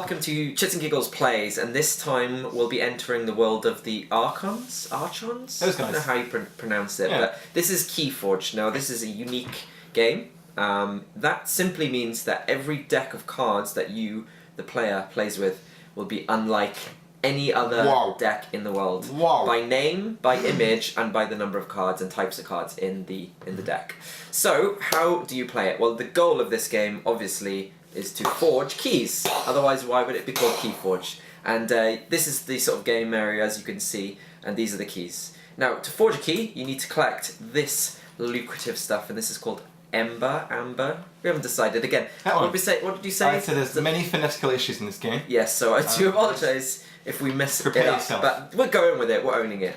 welcome to Chits and Giggles Plays, and this time we'll be entering the world of the Archons? Archons? Those guys. I don't know how you pronounce it, but this is Keyforge. Now, this is a unique game. That simply means that every deck of cards that you, the player, plays with will be unlike any other deck in the world. By name, by image, and by the number of cards and types of cards in the deck. So, how do you play it? Well, the goal of this game, obviously, is to forge keys. Otherwise, why would it be called Keyforge? And this is the sort of game area, as you can see, and these are the keys. Now, to forge a key, you need to collect this lucrative stuff, and this is called Amber. We haven't decided. Again, what did you say? So there's many phonetical issues in this game. Yes, so I do apologise if we mess it up, but we're going with it, we're owning it.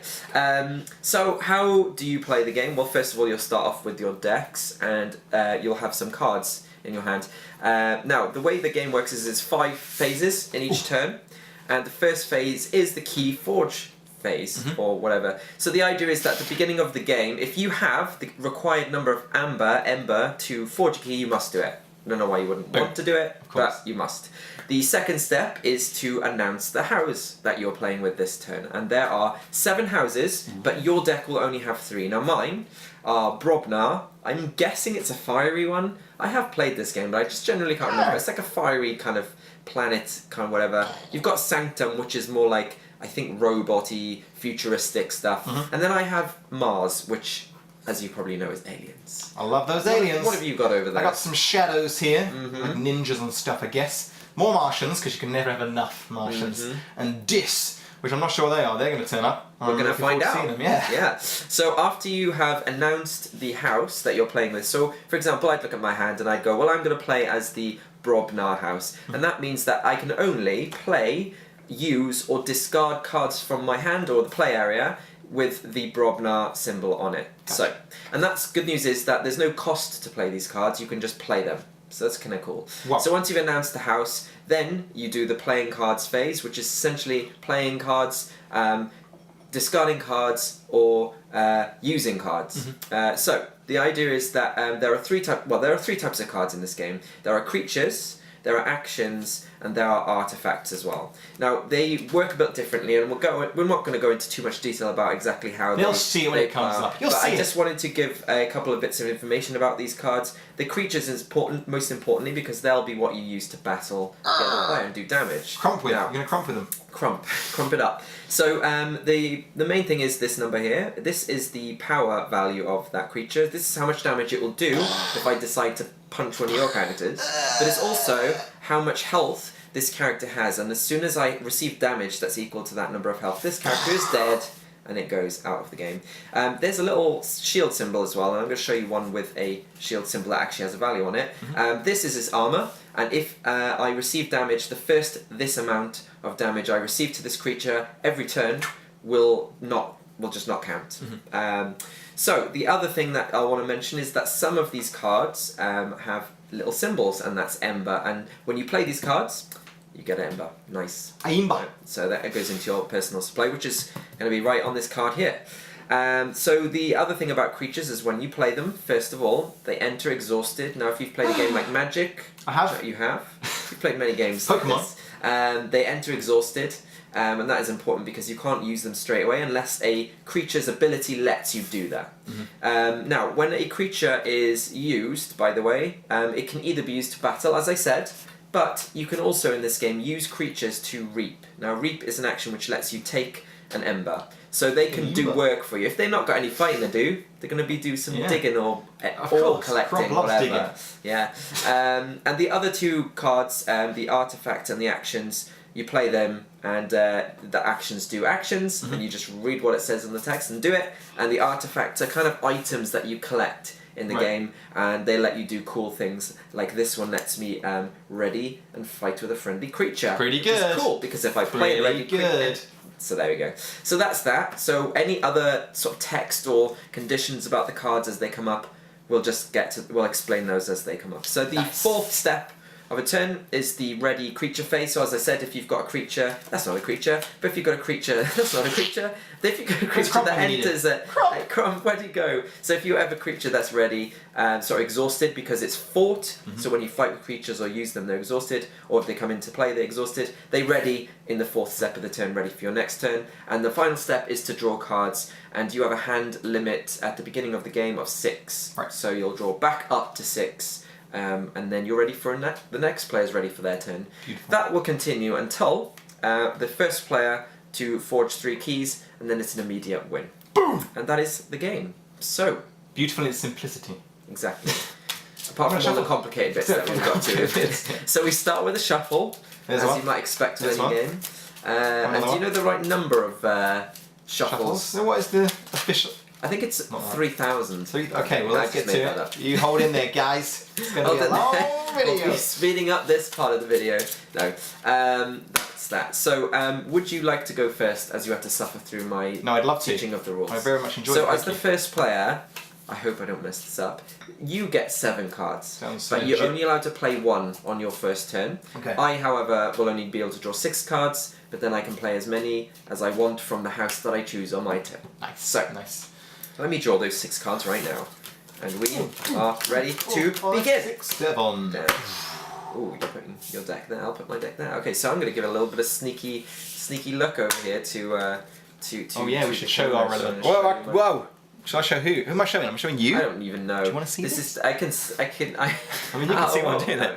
So how do you play the game? Well, first of all, you'll start off with your decks, and you'll have some cards in your hand. Now, the way the game works is there's 5 phases in each turn, and the first phase is the Keyforge phase, or whatever. So the idea is that at the beginning of the game, if you have the required number of Ember to forge a key, you must do it. I don't know why you wouldn't want to do it, but you must. The second step is to announce the house that you're playing with this turn, and there are 7 houses, but your deck will only have 3. Now mine are Brobnar. I'm guessing it's a fiery one. I have played this game, but I just generally can't remember. It's like a fiery kind of planet, kind of whatever. You've got Sanctum, which is more like, I think, robot-y, futuristic stuff. And then I have Mars, which, as you probably know, is aliens. I love those aliens. What have you got over there? I got some shadows here, like ninjas and stuff, I guess. More Martians, because you can never have enough Martians. And Dis, which I'm not sure they are. They're going to turn up. We're going to find out. Them, yeah. So after you have announced the house that you're playing with, so for example, I'd look at my hand and I'd go, well, I'm going to play as the Brobnar house. And that means that I can only play, use, or discard cards from my hand or the play area with the Brobnar symbol on it. So, and that's good news is that there's no cost to play these cards. You can just play them. So that's kind of cool. So once you've announced the house, then you do the playing cards phase, which is essentially playing cards, discarding cards, or using cards. So the idea is that there are 3 types of cards in this game. There are creatures, there are actions, and there are artifacts as well. Now, they work a bit differently, and we're not going to go into too much detail about exactly how You'll see when it comes up. I just wanted to give a couple of bits of information about these cards. The creatures is important, most importantly, because they'll be what you use to battle the other player and do damage. You're going to crump with them. Crump it up. So the main thing is this number here. This is the power value of that creature. This is how much damage it will do if I decide to punch one of your characters. But it's also how much health this character has, and as soon as I receive damage that's equal to that number of health, this character is dead, and it goes out of the game. There's a little shield symbol as well, and I'm going to show you one with a shield symbol that actually has a value on it. This is his armor, and if I receive damage, this amount of damage I receive to this creature every turn will just not count. So the other thing that I want to mention is that some of these cards have little symbols, and that's Ember, and when you play these cards, you get Ember. Nice. Ember. So that goes into your personal supply, which is going to be right on this card here. So the other thing about creatures is when you play them, first of all, they enter exhausted. Now, if you've played a game like Magic, I have. You have. You've played many games Pokemon. like this. They enter exhausted, and that is important because you can't use them straight away unless a creature's ability lets you do that. Now, when a creature is used, by the way, it can either be used to battle, as I said, but you can also, in this game, use creatures to reap. Now, reap is an action which lets you take an ember. So they can do work for you. If they've not got any fighting to do, they're going to do some digging or collecting, whatever. Yeah. And the other 2 cards, the artifact and the actions, you play them, and the actions do actions, and you just read what it says in the text and do it. And the artifacts are kind of items that you collect in the game, and they let you do cool things, like this one lets me ready and fight with a friendly creature. Pretty good. Which is cool, because if I play it ready quickly... So there we go. So that's that. So any other sort of text or conditions about the cards as they come up, we'll explain those as they come up. So the 4th step of a turn is the ready creature phase. So as I said, if you've got a creature, that's not a creature. But if you've got a creature, that's not a creature. But if you've got a creature that enters at Crump, where do you go? So if you have a creature that's ready, exhausted because it's fought. So when you fight with creatures or use them, they're exhausted. Or if they come into play, they're exhausted. They ready in the 4th step of the turn, ready for your next turn. And the final step is to draw cards. And you have a hand limit at the beginning of the game of 6. Right. So you'll draw back up to 6. And then you're ready for the next player's ready for their turn. Beautiful. That will continue until the first player to forge 3 keys, and then it's an immediate win. Boom! And that is the game. So Beautiful in its simplicity. exactly. Apart from all the complicated bits that we've got to. So we start with a shuffle, as you might expect with any game. And do you know the right number of shuffles? So what is the official? I think it's 3,000. Okay, well let's get to it. You hold in there, guys. It's going to be a long video. We'll be speeding up this part of the video. No, that's that. So, would you like to go first, as you have to suffer through my I'd love teaching of the rules? I very much enjoy it. So, as the first player, I hope I don't mess this up. You get 7 cards, but you're only allowed to play 1 on your first turn. Okay. I, however, will only be able to draw 6 cards, but then I can play as many as I want from the house that I choose on my turn. Nice. So, nice. Let me draw those 6 cards right now. And we are ready to begin. 6, 7. Ooh, you're putting your deck there. I'll put my deck there. Okay, so I'm going to give it a little bit of sneaky look over here to Oh yeah, we should show our relevant. Whoa! Should I show who? Who am I showing? I'm showing you. I don't even know. Do you want to see this? Is I can. I mean, you can see what I'm doing there.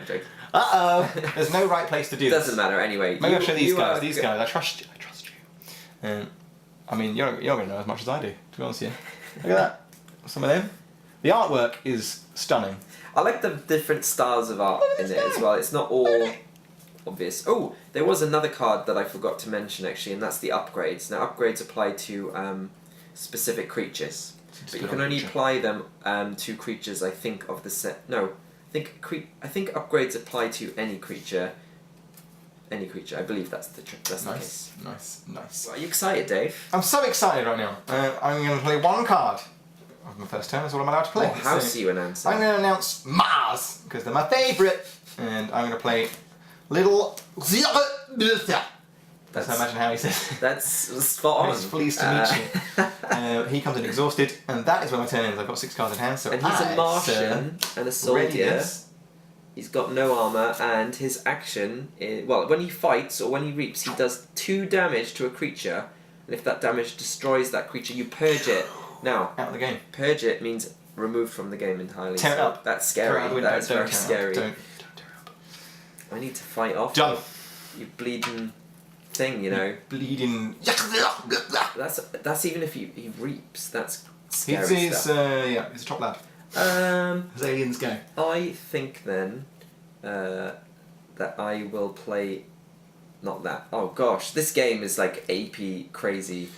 There's no right place to do this. Doesn't matter anyway. Maybe I'll show these guys. These guys. I trust you. I trust you. I mean, you're not going to know as much as I do, to be honest with you. Look at that. Some of them. The artwork is stunning. I like the different styles of art in it as well. It's not all obvious. Oh, there was another card that I forgot to mention actually, and that's the upgrades. Now, upgrades apply to specific creatures, but you can only apply them to creatures. I think of the set. No, I think upgrades apply to any creature. Any creature. I believe that's the trick. That's the case. Nice. Are you excited, Dave? I'm so excited right now. I'm going to play 1 card of my first turn. That's all I'm allowed to play. What house are you announcing? I'm going to announce Mars because they're my favourite, and I'm going to play little. That's imagine how he says. That's spot on. He's pleased to meet you. He comes in exhausted, and that is where my turn ends. I've got 6 cards in hand, so and he's a Martian and a soldier. He's got no armor, and his action is, well, when he fights or when he reaps, he does 2 damage to a creature, and if that damage destroys that creature, you purge it. Now, out of the game. Purge it means removed from the game entirely. Tear it up. That's scary. That is very scary. Don't tear up. I need to fight off. Done. You bleeding thing, you know. Bleeding. That's even if he reaps. That's scary He's a top lad. As aliens go. I think then that I will play. Not that. Oh gosh, this game is like AP crazy.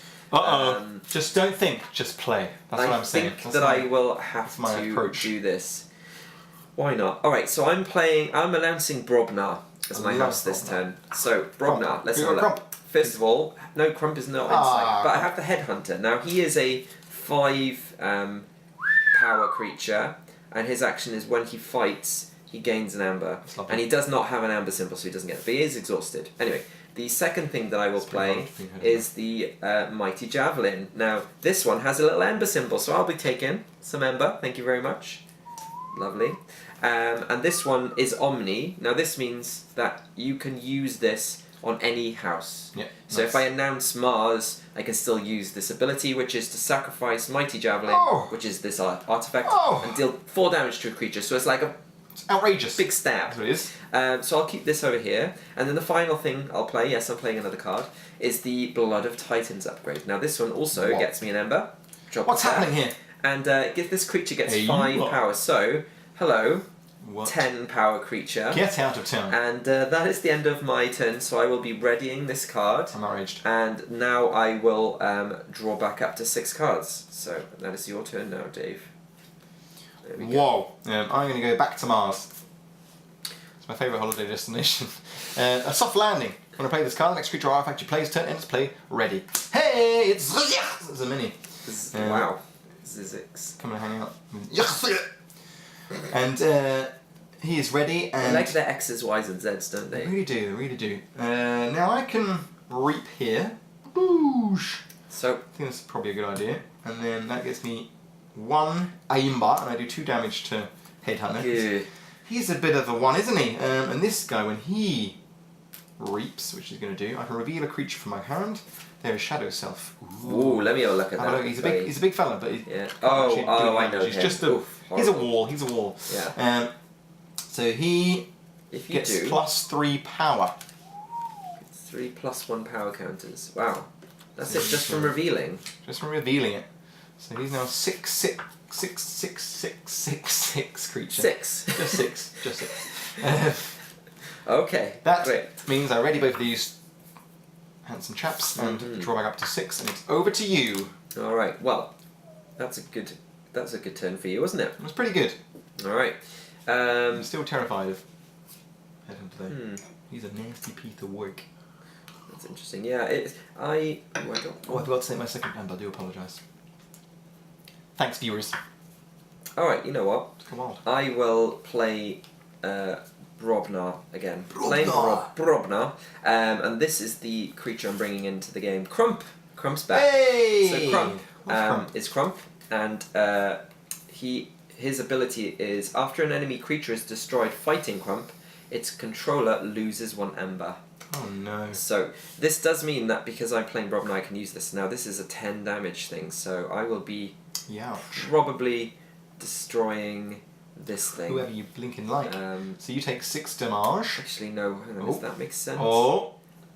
Just don't think, just play. That's what I'm saying. I think that I will have to do this. Why not? Alright, so I'm announcing Brobnar as my house this turn. So, Brobnar, let's have a look. First of all, no, Crump is not inside. But I have the Headhunter. Now, he is a 5 power creature, and his action is when he fights, he gains an amber. And he does not have an amber symbol, so he doesn't get it. But he is exhausted. Anyway, the second thing that I will play is the Mighty Javelin. Now, this one has a little ember symbol, so I'll be taking some ember. Thank you very much. Lovely. And this one is Omni. Now, this means that you can use this on any house. Yeah, so if I announce Mars, I can still use this ability, which is to sacrifice Mighty Javelin, which is this artifact, and deal 4 damage to a creature. So it's like a outrageous big stab. That's what it is. So I'll keep this over here, and then the final thing I'll play, yes, I'm playing another card, is the Blood of Titans upgrade. Now this one also gets me an ember. What's happening here? And this creature gets 5 power. So, hello, 10 power creature. Get out of town. And that is the end of my turn, so I will be readying this card. I'm outraged. And now I will draw back up to 6 cards. So that is your turn now, Dave. There we go. I'm going to go back to Mars. It's my favourite holiday destination. A soft landing. When I play this card, next creature or artifact you play is turn ends play ready. Hey, it's a mini. Wow. Zizix. Come and hang out. And he is ready, and they like their X's, Y's, and Z's, don't they? They really do. They really do. Now I can reap here. Boosh. So I think that's probably a good idea. And then that gets me 1 aimbar, and I do 2 damage to Headhunter. yeah. He's a bit of a one, isn't he? And this guy, when he reaps, which he's going to do, I can reveal a creature from my hand. There is Shadow Self. Ooh, let me have a look at that. He's a big fella, but yeah. Oh, I know. He's just a. He's a wall. He's a wall. Yeah. So he gets +3 power. 3 +1 power counters. Wow. That's it, just from revealing. Just from revealing it. So he's now 6/6 creature. 6. Just 6. Just 6. Okay. That great. means I ready both of these handsome chaps and draw back up to 6, and it's over to you. All right. Well, that's a good turn for you, wasn't it? It was pretty good. All right. I'm still terrified of Headhunter though. He's a nasty piece of work. That's interesting. Yeah. I forgot to say my second hand. I do apologise. Thanks, viewers. All right. You know what? Come on. I will play Brobnar again. Playing Brobnar. Brobnar. And this is the creature I'm bringing into the game. Crump. Crump's back. Hey! So Crump Crump? is Crump, and his ability is after an enemy creature is destroyed fighting Crump, its controller loses 1 ember. Oh no. So this does mean that because I'm playing Brobnar, I can use this. Now this is a 10 damage thing, so I will be probably destroying this thing. Whoever you blinking like. So you take 6 damage. Actually, no. Hang on, does that make sense? Oh.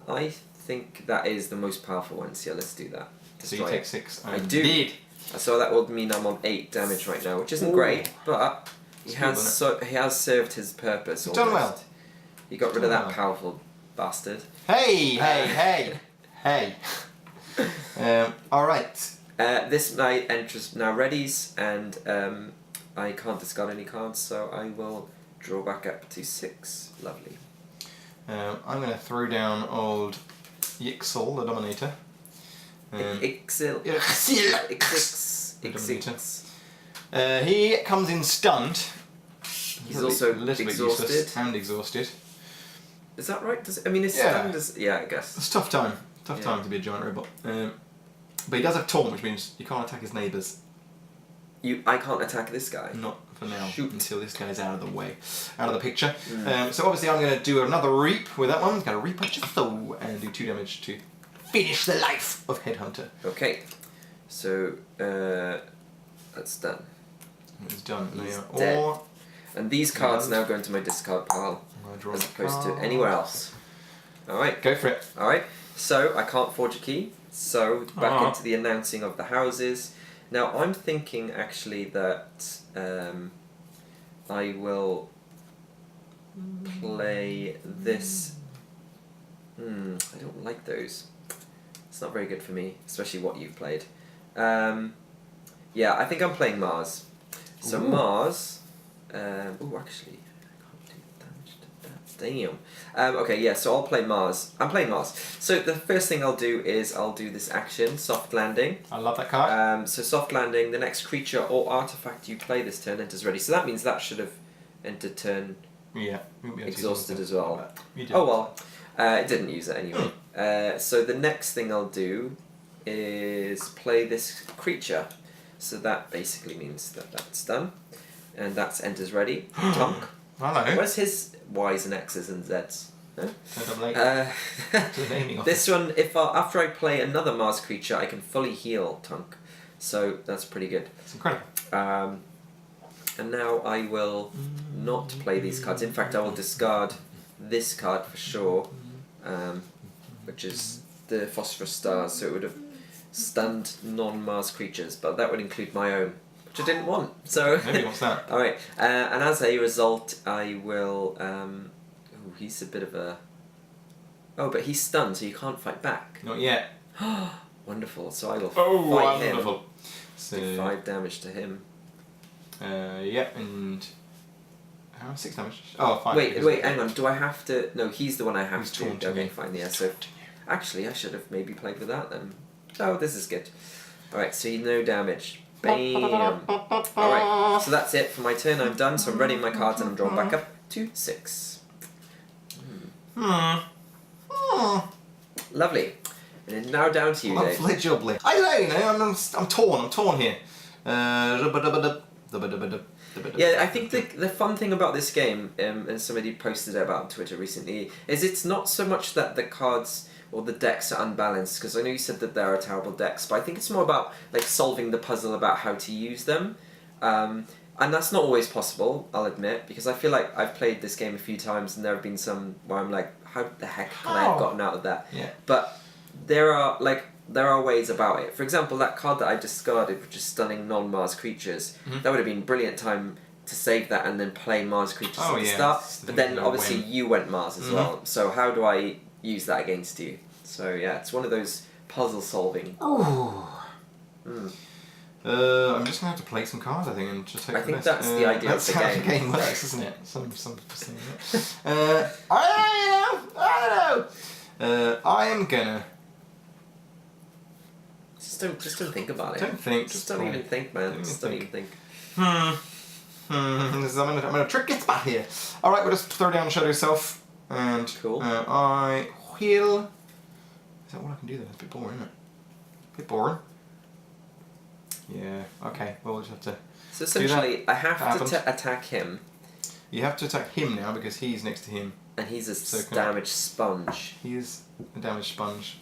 I think that is the most powerful one. So yeah, let's do that. So you take 6. I do. Indeed. So that would mean I'm on 8 damage right now, which isn't great, but he has served his purpose. You've done well. He got rid of that powerful bastard. Hey! All right. This knight enters now readies, and I can't discard any cards, so I will draw back up to 6. Lovely. I'm going to throw down old Yixel, the Dominator. Ixil. He comes in stunned. He's also a little bit useless and exhausted. Is that right? I mean, his stunned is... Yeah, I guess. It's a tough time. Tough time to be a giant robot. But he does have Taunt, which means you can't attack his neighbours. I can't attack this guy? Not for now. Until this guy's out of the way. Out of the picture. So obviously I'm going to do another reap with that one. Going to reap at your soul and do 2 damage to finish the life of Headhunter. Okay. So, that's done. It's done. He's dead. And these cards now go into my discard pile. As opposed to anywhere else. Alright. Go for it. Alright. So, I can't forge a key. So, back into the announcing of the houses. Now, I'm thinking actually that I will play this. I don't like those. It's not very good for me, especially what you've played. Yeah, I think I'm playing Mars. So Mars. Actually, I can't do damage to that. Damn. Okay, yeah. So I'll play Mars. I'm playing Mars. So the first thing I'll do is I'll do this action, Soft Landing. I love that card. So Soft Landing. The next creature or artifact you play this turn enters ready. So that means that should have entered turn. Yeah. Exhausted as well. Oh well. It didn't use it anyway. So the next thing I'll do is play this creature. So that basically means that that's done. And that's enters ready. Tonk. Hello. Where's his Y's and X's and Z's? No? This one, after I play another Mars creature, I can fully heal Tonk. So that's pretty good. It's incredible. And now I will not play these cards. In fact, I will discard this card for sure, which is the Phosphorus Stars. So it would have stunned non-Mars creatures, but that would include my own, which I didn't want. So nobody wants that. All right, and as a result, I will. He's a bit of a. Oh, but he's stunned, so you can't fight back. Not yet. Wonderful. So I will fight him. So do 5 damage to him. Yeah, and 6 damage. Oh, 5. Wait, hang on. Do I have to? No, he's the one I have to. Okay, me. Fine. Yeah. So, actually, I should have maybe played with that then. Oh, this is good. All right. So no damage. Bam. Alright, so that's it for my turn. I'm done, so I'm readying my cards and I'm drawn back up to 6. Lovely. And it's now down to you, Dave. Lovely jubbly. I don't know, I'm torn here. Yeah, I think the fun thing about this game, and somebody posted it about on Twitter recently, is it's not so much that the cards or the decks are unbalanced, because I know you said that there are terrible decks, but I think it's more about like solving the puzzle about how to use them. And that's not always possible, I'll admit, because I feel like I've played this game a few times and there have been some where I'm like, how the heck can I have gotten out of that? Yeah. But there are ways about it. For example, that card that I discarded, which is stunning non-Mars creatures, that would have been a brilliant time to save that and then play Mars creatures at the start. But then obviously you went Mars as well. So how do I use that against you? So yeah, it's one of those puzzle solving. I'm just gonna have to play some cards, I think, and just hope I think that's the idea of the game. That's how the game works, isn't it? I don't know. I am gonna. Just don't think about it. Don't think. Just don't even think, man. Don't even think. I'm gonna trick it back here. All right, we'll just throw down Shadow Self, and cool. I will. Is that all I can do then? It's a bit boring, isn't it? A bit boring. Yeah. Okay. Well, we'll just have to. So essentially, I have to attack him. You have to attack him now because he's next to him. And he's a damaged sponge. He is a damaged sponge.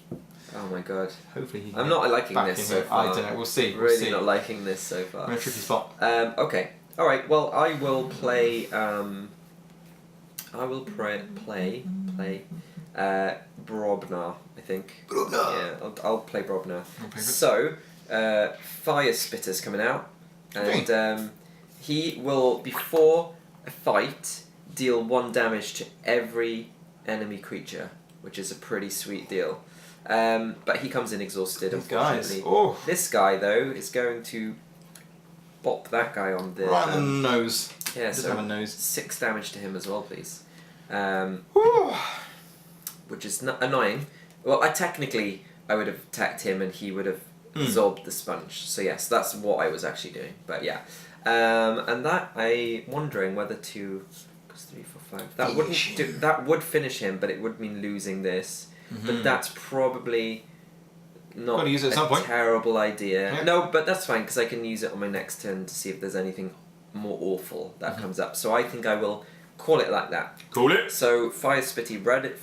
Oh my god. Hopefully he. I'm not liking this so far. I don't know. We'll see. Really not liking this so far. I'm in a tricky spot. Okay. All right. Well, I will play. I will play. Brobnar. I think. Brobnar. Yeah. I'll play Brobnar. So, Fire Spitter's coming out, and he will, before a fight, deal 1 damage to every enemy creature, which is a pretty sweet deal. But he comes in exhausted, unfortunately. This guy, though, is going to bop that guy on the... Right on the nose. Yeah, Just so have a nose. 6 damage to him as well, please. Which is annoying. Well, technically, I would have attacked him and he would have absorbed the sponge. So yes, that's what I was actually doing. But yeah. And that, I'm wondering whether to... 3, 4, 5. That wouldn't do, that would finish him, but it would mean losing this. But that's probably not use it at some point. Terrible idea. Yeah. No, but that's fine because I can use it on my next turn to see if there's anything more awful that comes up. So I think I will call it like that. Call it. So Fire Spitty Red.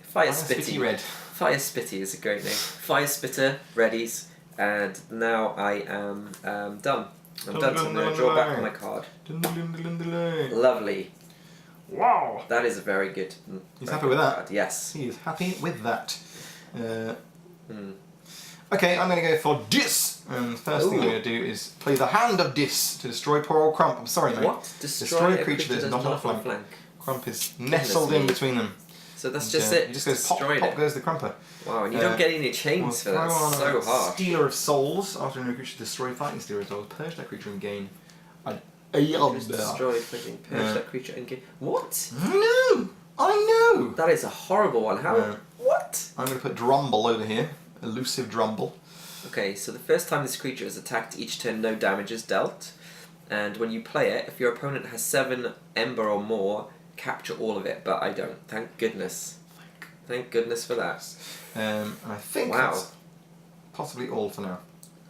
Fire Spitty Red. Fire Spitty is a great name. Fire Spitter readies, and now I am done. I'm done. So I'm going to draw back my card. Lovely. Wow. That is a very good. He's happy with that? Card. Yes. He is happy with that. Okay, I'm going to go for Dis. And the first thing I'm going to do is play the Hand of Dis to destroy poor old Crump. I'm sorry, mate. What? Destroy a creature that is not on flank. Crump is nestled in between them. So that's just it. He just goes pop, pop goes the Crumper. Wow, and you don't get any chains for that. That's so hard. Stealer of Souls. After a creature destroy fighting Stealer of Souls, purge that creature and gain destroy flipping, purge that creature and gain. What? No! I know! That is a horrible one. How? What? I'm going to put Drumble over here. Elusive Drumble. Okay, so the first time this creature is attacked, each turn no damage is dealt. And when you play it, if your opponent has 7 Ember or more, capture all of it. But I don't. Thank goodness. Thank goodness for that. I think that's possibly all for now.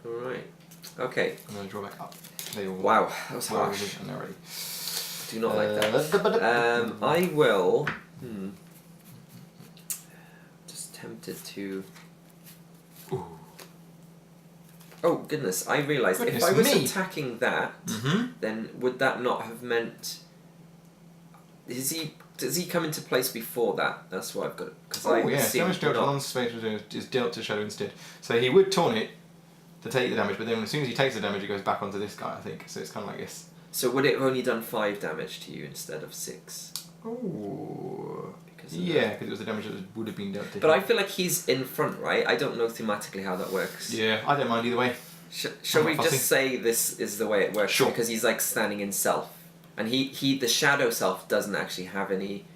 Alright. Okay. I'm going to draw back up. Wow, that was harsh. Already. Do not like that. I will... Just tempted to... Ooh. Oh, goodness, I realised if I was attacking that, then would that not have meant... Does he come into place before that? That's what I've got. Damage dealt to non-space is dealt to Shadow instead. So he would taunt it to take the damage, but then as soon as he takes the damage, it goes back onto this guy, I think. So it's kind of like this. So would it have only done 5 damage to you instead of 6? Ooh. Because it was the damage that would have been dealt to him. But I feel like he's in front, right? I don't know thematically how that works. Yeah, I don't mind either way. Shall we just say this is the way it works? Sure. Because he's like standing in self. And the shadow self doesn't actually have any...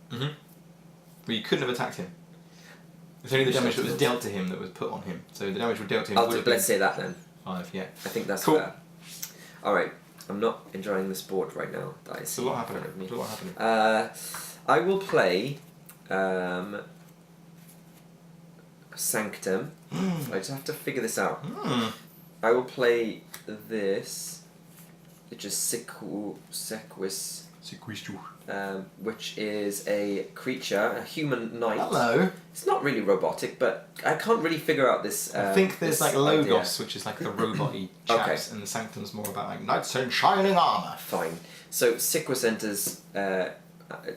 Well, you couldn't have attacked him. It's only the damage that was dealt to him that was put on him. So the damage was dealt to him. Let's say that then. 5, yeah. I think that's cool. fair. All right. I'm not enjoying this board right now that I see So what in happened? front of me. So what happened? I will play Sanctum. I just have to figure this out. I will play this, which is Sequis, which is a creature, a human knight. Hello. It's not really robotic, but I can't really figure out this. I think there's like Logos, idea. which is like the robot-y chaps, Okay. and the Sanctum's more about like knights in shining armour. Fine. So Sequis enters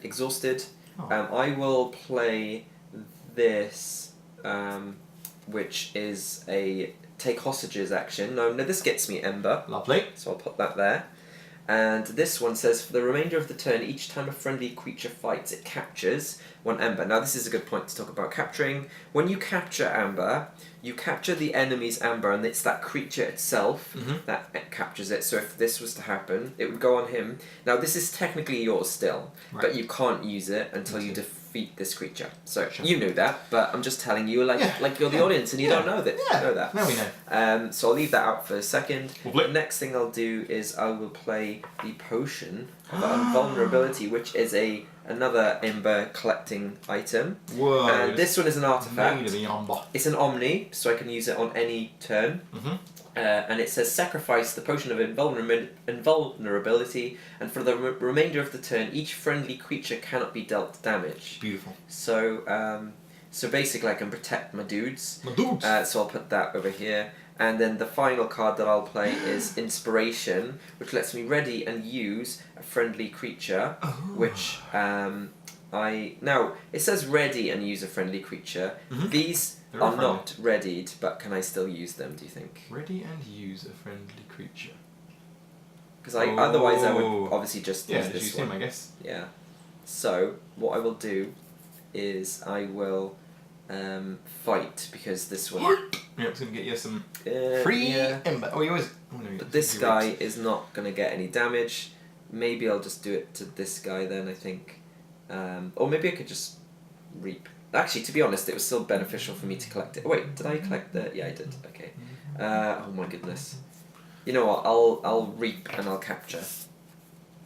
exhausted. Oh. I will play this, which is a take hostages action. No, this gets me Ember. Lovely. So I'll put that there. And this one says, for the remainder of the turn, each time a friendly creature fights, it captures 1 Ember. Now this is a good point to talk about capturing. When you capture Amber, you capture the enemy's Amber, and it's that creature itself that captures it. So if this was to happen, it would go on him. Now this is technically yours still, but you can't use it until you defeat this creature. So you knew that, but I'm just telling you, like you're the audience and you don't know that. Yeah. Know that. Now we know. So I'll leave that out for a second. Lovely. The next thing I'll do is I will play the Potion of Invulnerability, which is another Ember collecting item. Whoa. And this one is an artifact. Made of the Amber. It's an Omni, so I can use it on any turn. And it says sacrifice the Potion of Invulnerability, and for the remainder of the turn, each friendly creature cannot be dealt damage. Beautiful. So, so basically I can protect my dudes. My dudes. So I'll put that over here. And then the final card that I'll play is Inspiration, which lets me ready and use a friendly creature, which now it says ready and use a friendly creature. These They're are friendly. not readied, but can I still use them, do you think? Ready and use a friendly creature. Because otherwise I would obviously just use just this use one. him, I guess. Yeah. So what I will do is I will fight, because this one. Yeah, it's going to get you some Free Ember. Oh, you always. Oh, no, But this guy is not going to get any damage. Maybe I'll just do it to this guy then, I think. Or maybe I could just reap. Actually, to be honest, it was still beneficial for me to collect it. Wait, did I collect the... Yeah, I did. Okay. Oh my goodness. You know what? I'll reap and I'll capture.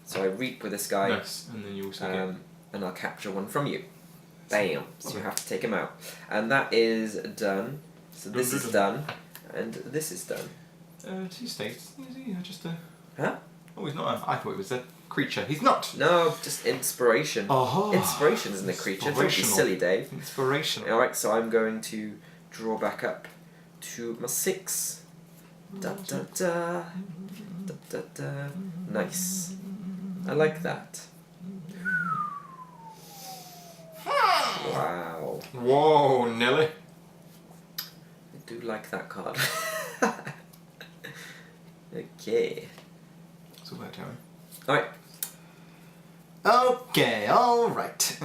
So I reap with this guy. Nice. And then you also get... And I'll capture one from you. Bam. So you have to take him out. And that is done. So this is done. And this is done. 2 states. Is he just a... Huh? Oh, he's not I thought it was a creature. He's not! No, just inspiration. Oh, Inspiration isn't a creature. Don't be silly, Dave. Inspirational. Alright, so I'm going to draw back up to my 6. Da da da. Da da da. Nice. I like that. Wow. Whoa, Nelly. I do like that card. Okay. It's all about time. Alright. Okay, alright.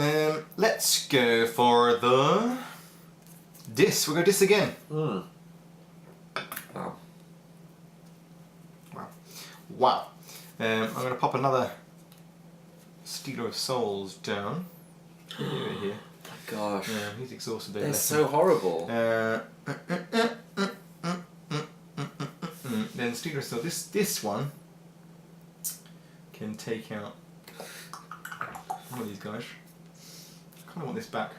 Let's go for the... Dis. We'll go Dis again. Wow. Wow. I'm going to pop another Stealer of Souls down. Over here. Gosh. Yeah, he's exhausted. They're so horrible. Then Stealer of Souls. This one can take out one of these guys. I kind of want this back.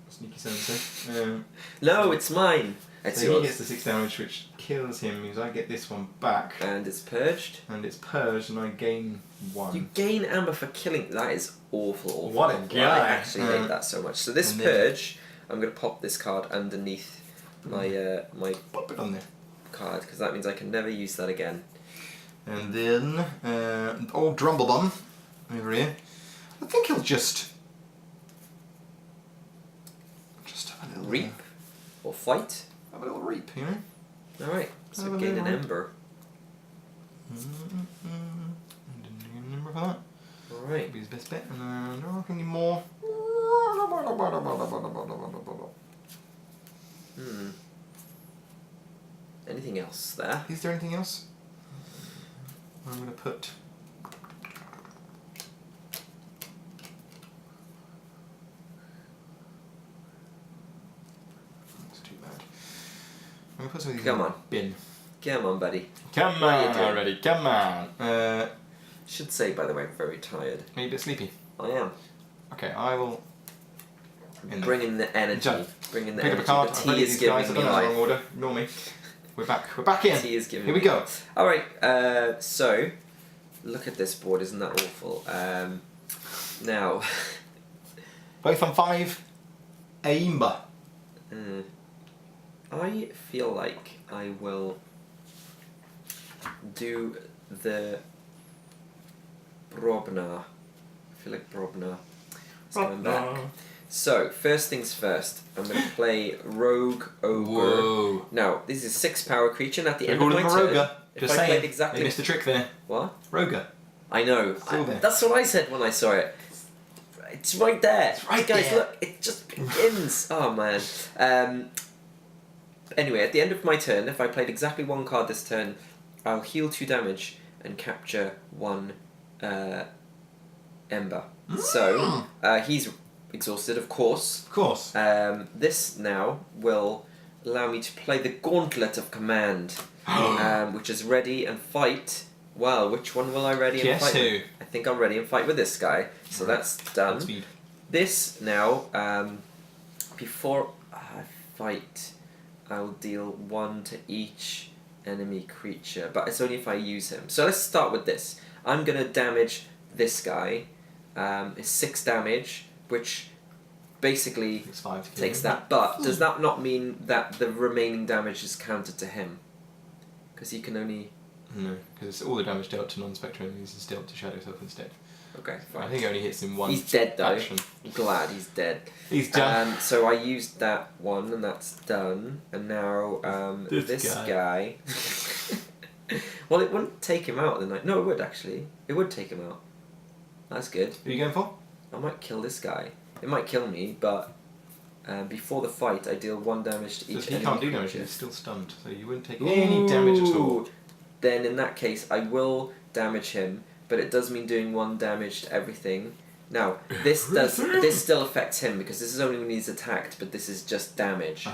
Sneaky so. No, it's mine. It's so yours. he gets the 6 damage, which kills him. Means I get this one back. And it's purged. And it's purged, and I gain 1. You gain amber for killing. That is awful. What a guy. I actually hate that so much. So this And then- purge, I'm going to pop this card underneath my my Pop it on there. card, because that means I can never use that again. And then old Drumblebum over here. I think he'll just have a little Reap or fight. Have a little reap, you know. All right. So Have a gain an little reap. ember. Didn't get a number for that. All right. That'll be his best bet. And I don't know any more. Anything else there? Is there anything else? I'm going to put... That's too bad. I'm going to put some of these Come in on. the bin. Come on, buddy. Come on already, come on. Should say, by the way, I'm very tired. Are you a bit sleepy? I am. Okay, I will... Bring in the energy. Bring in the energy. Pick up a card. The tea is giving me life. Wrong order. Ignore me. We're back in. Tea is giving Here we go. Alright, so... Look at this board, isn't that awful? Now... Both on 5. Aimba. I feel like I will do the Brobnar. I feel like Brobnar is coming back. So, first things first, I'm going to play Rogue Ogre. Whoa. Now, this is a 6-power creature, and at the end of my him a turn... Roger. If Just I saying. played exactly... They missed the trick there. What? Roger. I know. That's what I said when I saw it. It's right there. It's right Guys, there. look, it just begins. Oh, man. Anyway, at the end of my turn, if I played exactly 1 card this turn, I'll heal 2 damage and capture 1 Ember. So, he's exhausted, of course. Of course. This now will allow me to play the Gauntlet of Command, which is ready and fight. Well, which one will I ready and fight with? I think I'm ready and fight with this guy. So that's done. This now, before I fight, I'll deal 1 to each enemy creature, but it's only if I use him. So let's start with this. I'm going to damage this guy. It's 6 damage, which basically takes that. But does that not mean that the remaining damage is counted to him? Because he can only... No, because all the damage dealt to non-spectral enemies is dealt to Shadow Self instead. Okay, fine. I think it only hits in 1 He's dead, though. action. I'm glad he's dead. He's done. So I used that one, and that's done. And now this guy... Well, it wouldn't take him out, then. No, it would, actually. It would take him out. That's good. Who are you going for? I might kill this guy. It might kill me, but before the fight, I deal 1 damage to each enemy. He can't do damage, he's still stunned, so you wouldn't take any damage at all. Then in that case, I will damage him, but it does mean doing 1 damage to everything. Now, this still affects him, because this is only when he's attacked, but this is just damage.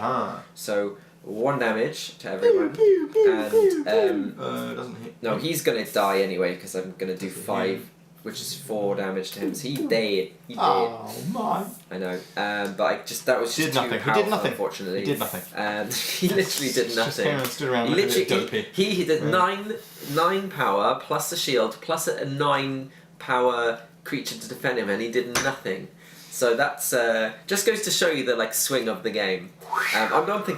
So, 1 damage to everyone, and doesn't hit. no, he's gonna die anyway, because I'm gonna do 5, which is 4 damage to him. So he dead. He dead. Oh my! I know, but that was just too powerful, He did nothing. Unfortunately, he did nothing. He literally did nothing. Just came and stood around. He literally he did 9 power plus a shield plus a 9 power creature to defend him, and he did nothing. So that's just goes to show you the swing of the game. I don't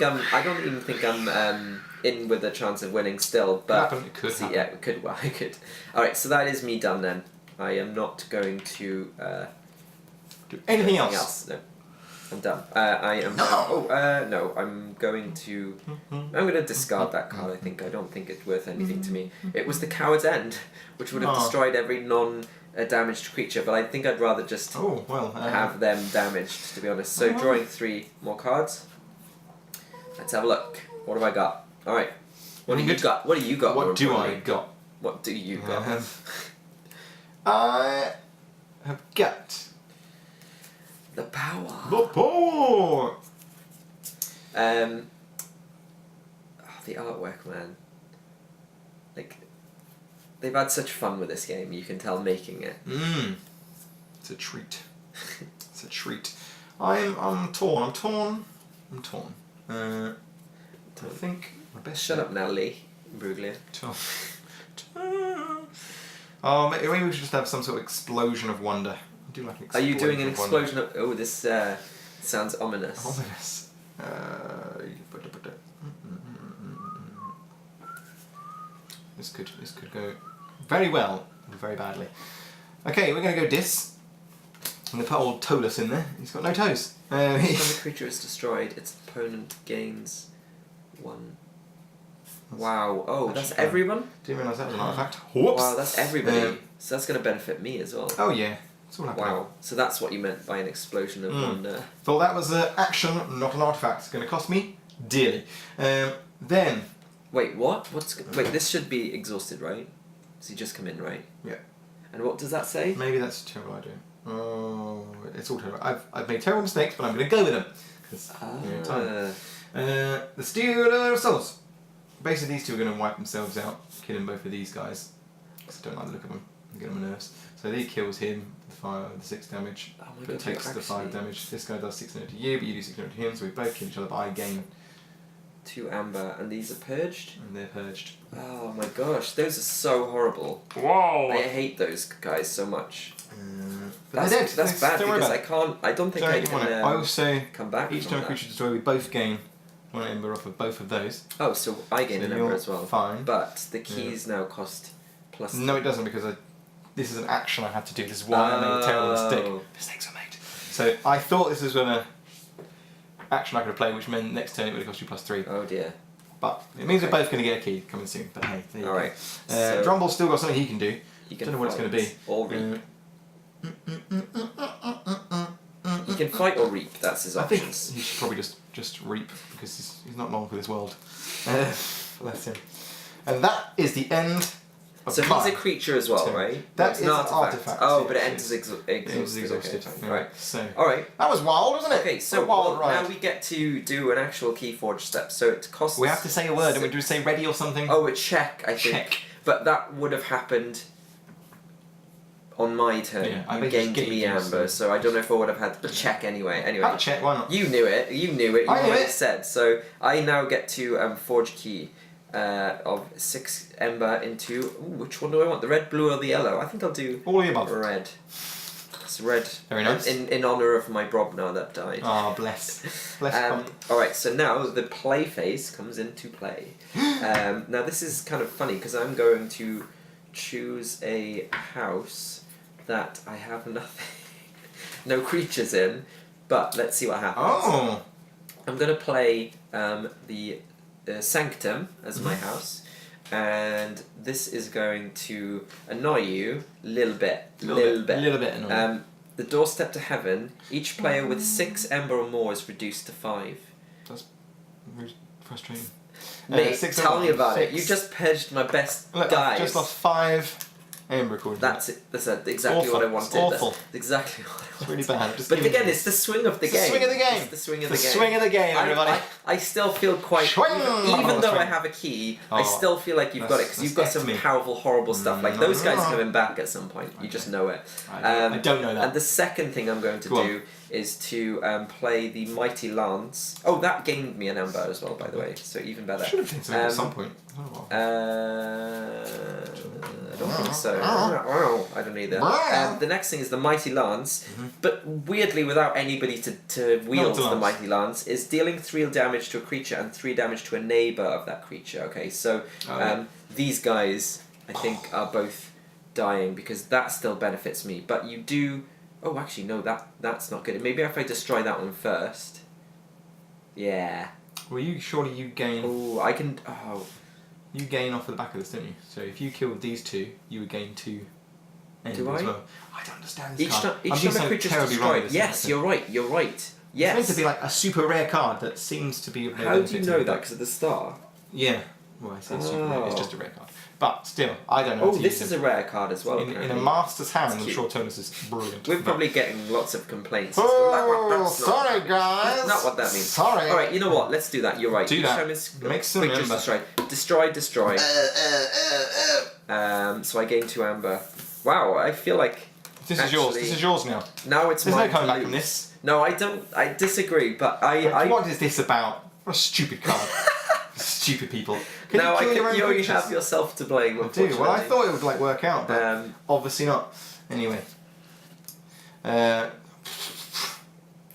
even think I'm in with a chance of winning still, but it could happen. Yeah, it could. Well, I could. All right, so that is me done then. I am not going to do anything else. No, I'm done. I am. No, I'm going to. I'm going to discard that card. I don't think it's worth anything to me. It was the Coward's End, which would have destroyed every non-damaged creature, but I think I'd rather just have them damaged, to be honest. So drawing 3 more cards. Let's have a look. What have I got? All right. What do you got? What do you got? What do I got? What do you got? I have got the power. The power. The artwork, man. They've had such fun with this game. You can tell making it. It's a treat. It's a treat. I'm torn. I think my best. Shut up now, Lee Bruglia. Oh, maybe we should just have some sort of explosion of wonder. I do like an explosion. Are you doing an explosion of... Oh, this sounds ominous. Ominous. This could go very well or very badly. Okay, we're going to go Dis. I'm going to put old Tolus in there. He's got no toes. When the creature is destroyed, its opponent gains 1. Wow. Oh, that's everyone? Didn't realise that was an artifact. Whoops. Wow, that's everybody. So that's going to benefit me as well. Oh yeah. It's all happening. Wow. So that's what you meant by an explosion of wonder. Thought that was an action, not an artifact. It's going to cost me dearly. Then... Wait, what? Wait, this should be exhausted, right? So you just come in, right? Yeah. And what does that say? Maybe that's a terrible idea. Oh, it's all terrible. I've made terrible mistakes, but I'm going to go with them. The Stealer of Souls. basically these two are going to wipe themselves out, killing both of these guys. Because I don't like the look of them. I get on my nerves. So he kills him with the 6 damage, but takes the 5 damage. This guy does 6 damage to you, but you do 6 damage to him, so we both kill each other, but I gain 2 amber, and these are purged? And they're purged. Oh my gosh, those are so horrible. Whoa! I hate those guys so much. But that's bad because I don't think I can I also come back. Each time a creature destroyed, we both gain 1 ember off of both of those. Oh, so I gain an ember as well. Fine. But the keys now cost plus. No, it doesn't because this is an action I had to do. This is why I made a tail and stick. Mistakes are made. So I thought this was an action I could have played, which meant next turn it would have cost you +3. Oh dear. But it means we're both going to get a key coming soon. But hey, there you go. Alright. Drumble's still got something he can do. Don't know what it's going to be. Or reap. He can fight or reap. That's his options. I think he should probably just reap because he's not long for this world. Bless him. And that is the end. So he's a creature as well, right? That is an artifact. Oh, but it enters exhausted. Okay, right. So. All right. That was wild, wasn't it? Okay, so now we get to do an actual Keyforge step. So it costs. We have to say a word, and we do say ready or something. Oh, a check, I think. Check. But that would have happened on my turn. Yeah, you gained me amber, so I don't know if I would have had the check anyway. Have a check, why not? You knew it. You knew it. You I knew it. said. So I now get to forge key. Of 6 ember into which one do I want? The red, blue, or the yellow? I think I'll do all of the above. Red. It's red. Very nice. In honor of my Brobnar that died. Ah, bless. Bless. All right. So now the play phase comes into play. Now this is kind of funny because I'm going to choose a house that I have nothing, no creatures in. But let's see what happens. Oh. I'm going to play the Sanctum as my house, and this is going to annoy you a little bit. Little bit annoying. The Doorstep to Heaven. Each player with 6 ember or more is reduced to 5. That's frustrating. Mate, tell me about it. You just purged my best guys. I've just lost 5 ember according. That's it. That's exactly what I wanted. It's awful. That's exactly what I wanted. It's really bad. But again, it's the swing of the game. Swing of the game. It's the swing of the game. Swing of the game, everybody. I still feel quite. Even though I have a key, I still feel like you've got it because you've got some powerful, horrible stuff. Like those guys are coming back at some point. You just know it. I don't know that. And the second thing I'm going to do is to play the Mighty Lance. Oh, that gained me an ember as well, by the way. So even better. Should have been something at some point. I don't think so. I don't either. The next thing is the Mighty Lance, but weirdly without anybody to wield the Mighty Lance, is dealing 3 damage to a creature and 3 damage to a neighbour of that creature. Okay, so these guys I think are both dying because that still benefits me. But you do. Oh, actually no, that's not good. Maybe if I destroy that one first. Yeah. Well, surely you gain. Oh, I can. Oh. You gain off of the back of this, don't you? So if you killed these 2, you would gain 2 as Do I? well. I don't understand this Each card. time a creature's destroyed. Yes, you're right. Yes. It's meant to be like a super rare card that seems to be. How do you know that? Because of the star. Yeah. Well, I say super rare. It's just a rare card. But still, I don't know. Oh, this is a rare card as well. In a master's hand, I'm sure Tonus is brilliant. We're probably getting lots of complaints. Oh, sorry guys. That's not what that means. Sorry. Alright, you know what? Let's do that. You're right. Do that. Make some ember. Destroy. So I gain 2 amber. Wow, I feel like... This is yours. This is yours now. Now it's There's mine. no coming back from this. No, I don't. I disagree, but What is this about? What a stupid card. Stupid people. You only have yourself to blame. I do. Well, I thought it would work out, but obviously not. Anyway, I'm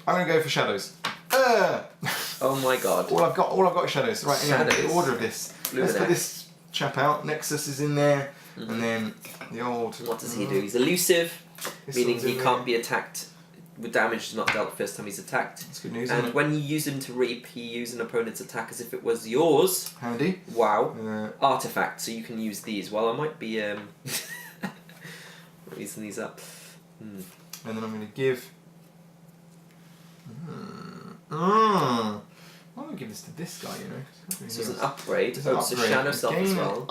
gonna go for shadows. Oh my god! All I've got is shadows. Right. Anyway, the order of this. Let's put this chap out. Nexus is in there, and then the old. What does he do? He's elusive, meaning he can't be attacked. With damage not dealt the first time he's attacked. That's good news, and isn't it? when you use him to reap, you use an opponent's attack as if it was yours. Handy. Wow. Artifact, so you can use these. Well, I might be raising these up. And then I'm going to give... I'm going to give this to this guy, you know. So it's an upgrade. So Shadow Self as well.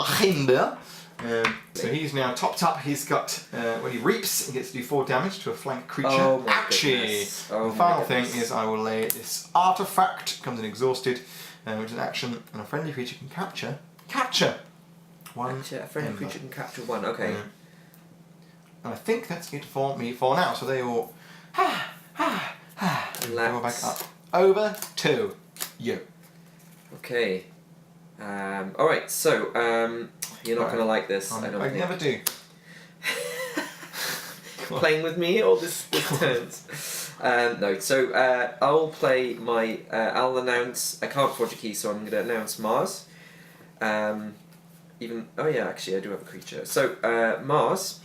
So he's now topped up. He's got when he reaps, he gets to do 4 damage to a flank creature. Oh my Ouchie! The final thing is I will lay this artifact. Comes in exhausted, which is an action, and a friendly creature can capture Capture. One. A friendly creature can capture 1. Okay. And I think that's it for me for now. So they all go back up. Over to you. Okay. Alright, so you're not gonna like this, I don't think. I never do. Playing with me all this turns. No, so I'll play my I'll announce I can't forge a key, so I'm gonna announce Mars. Actually I do have a creature. So Mars,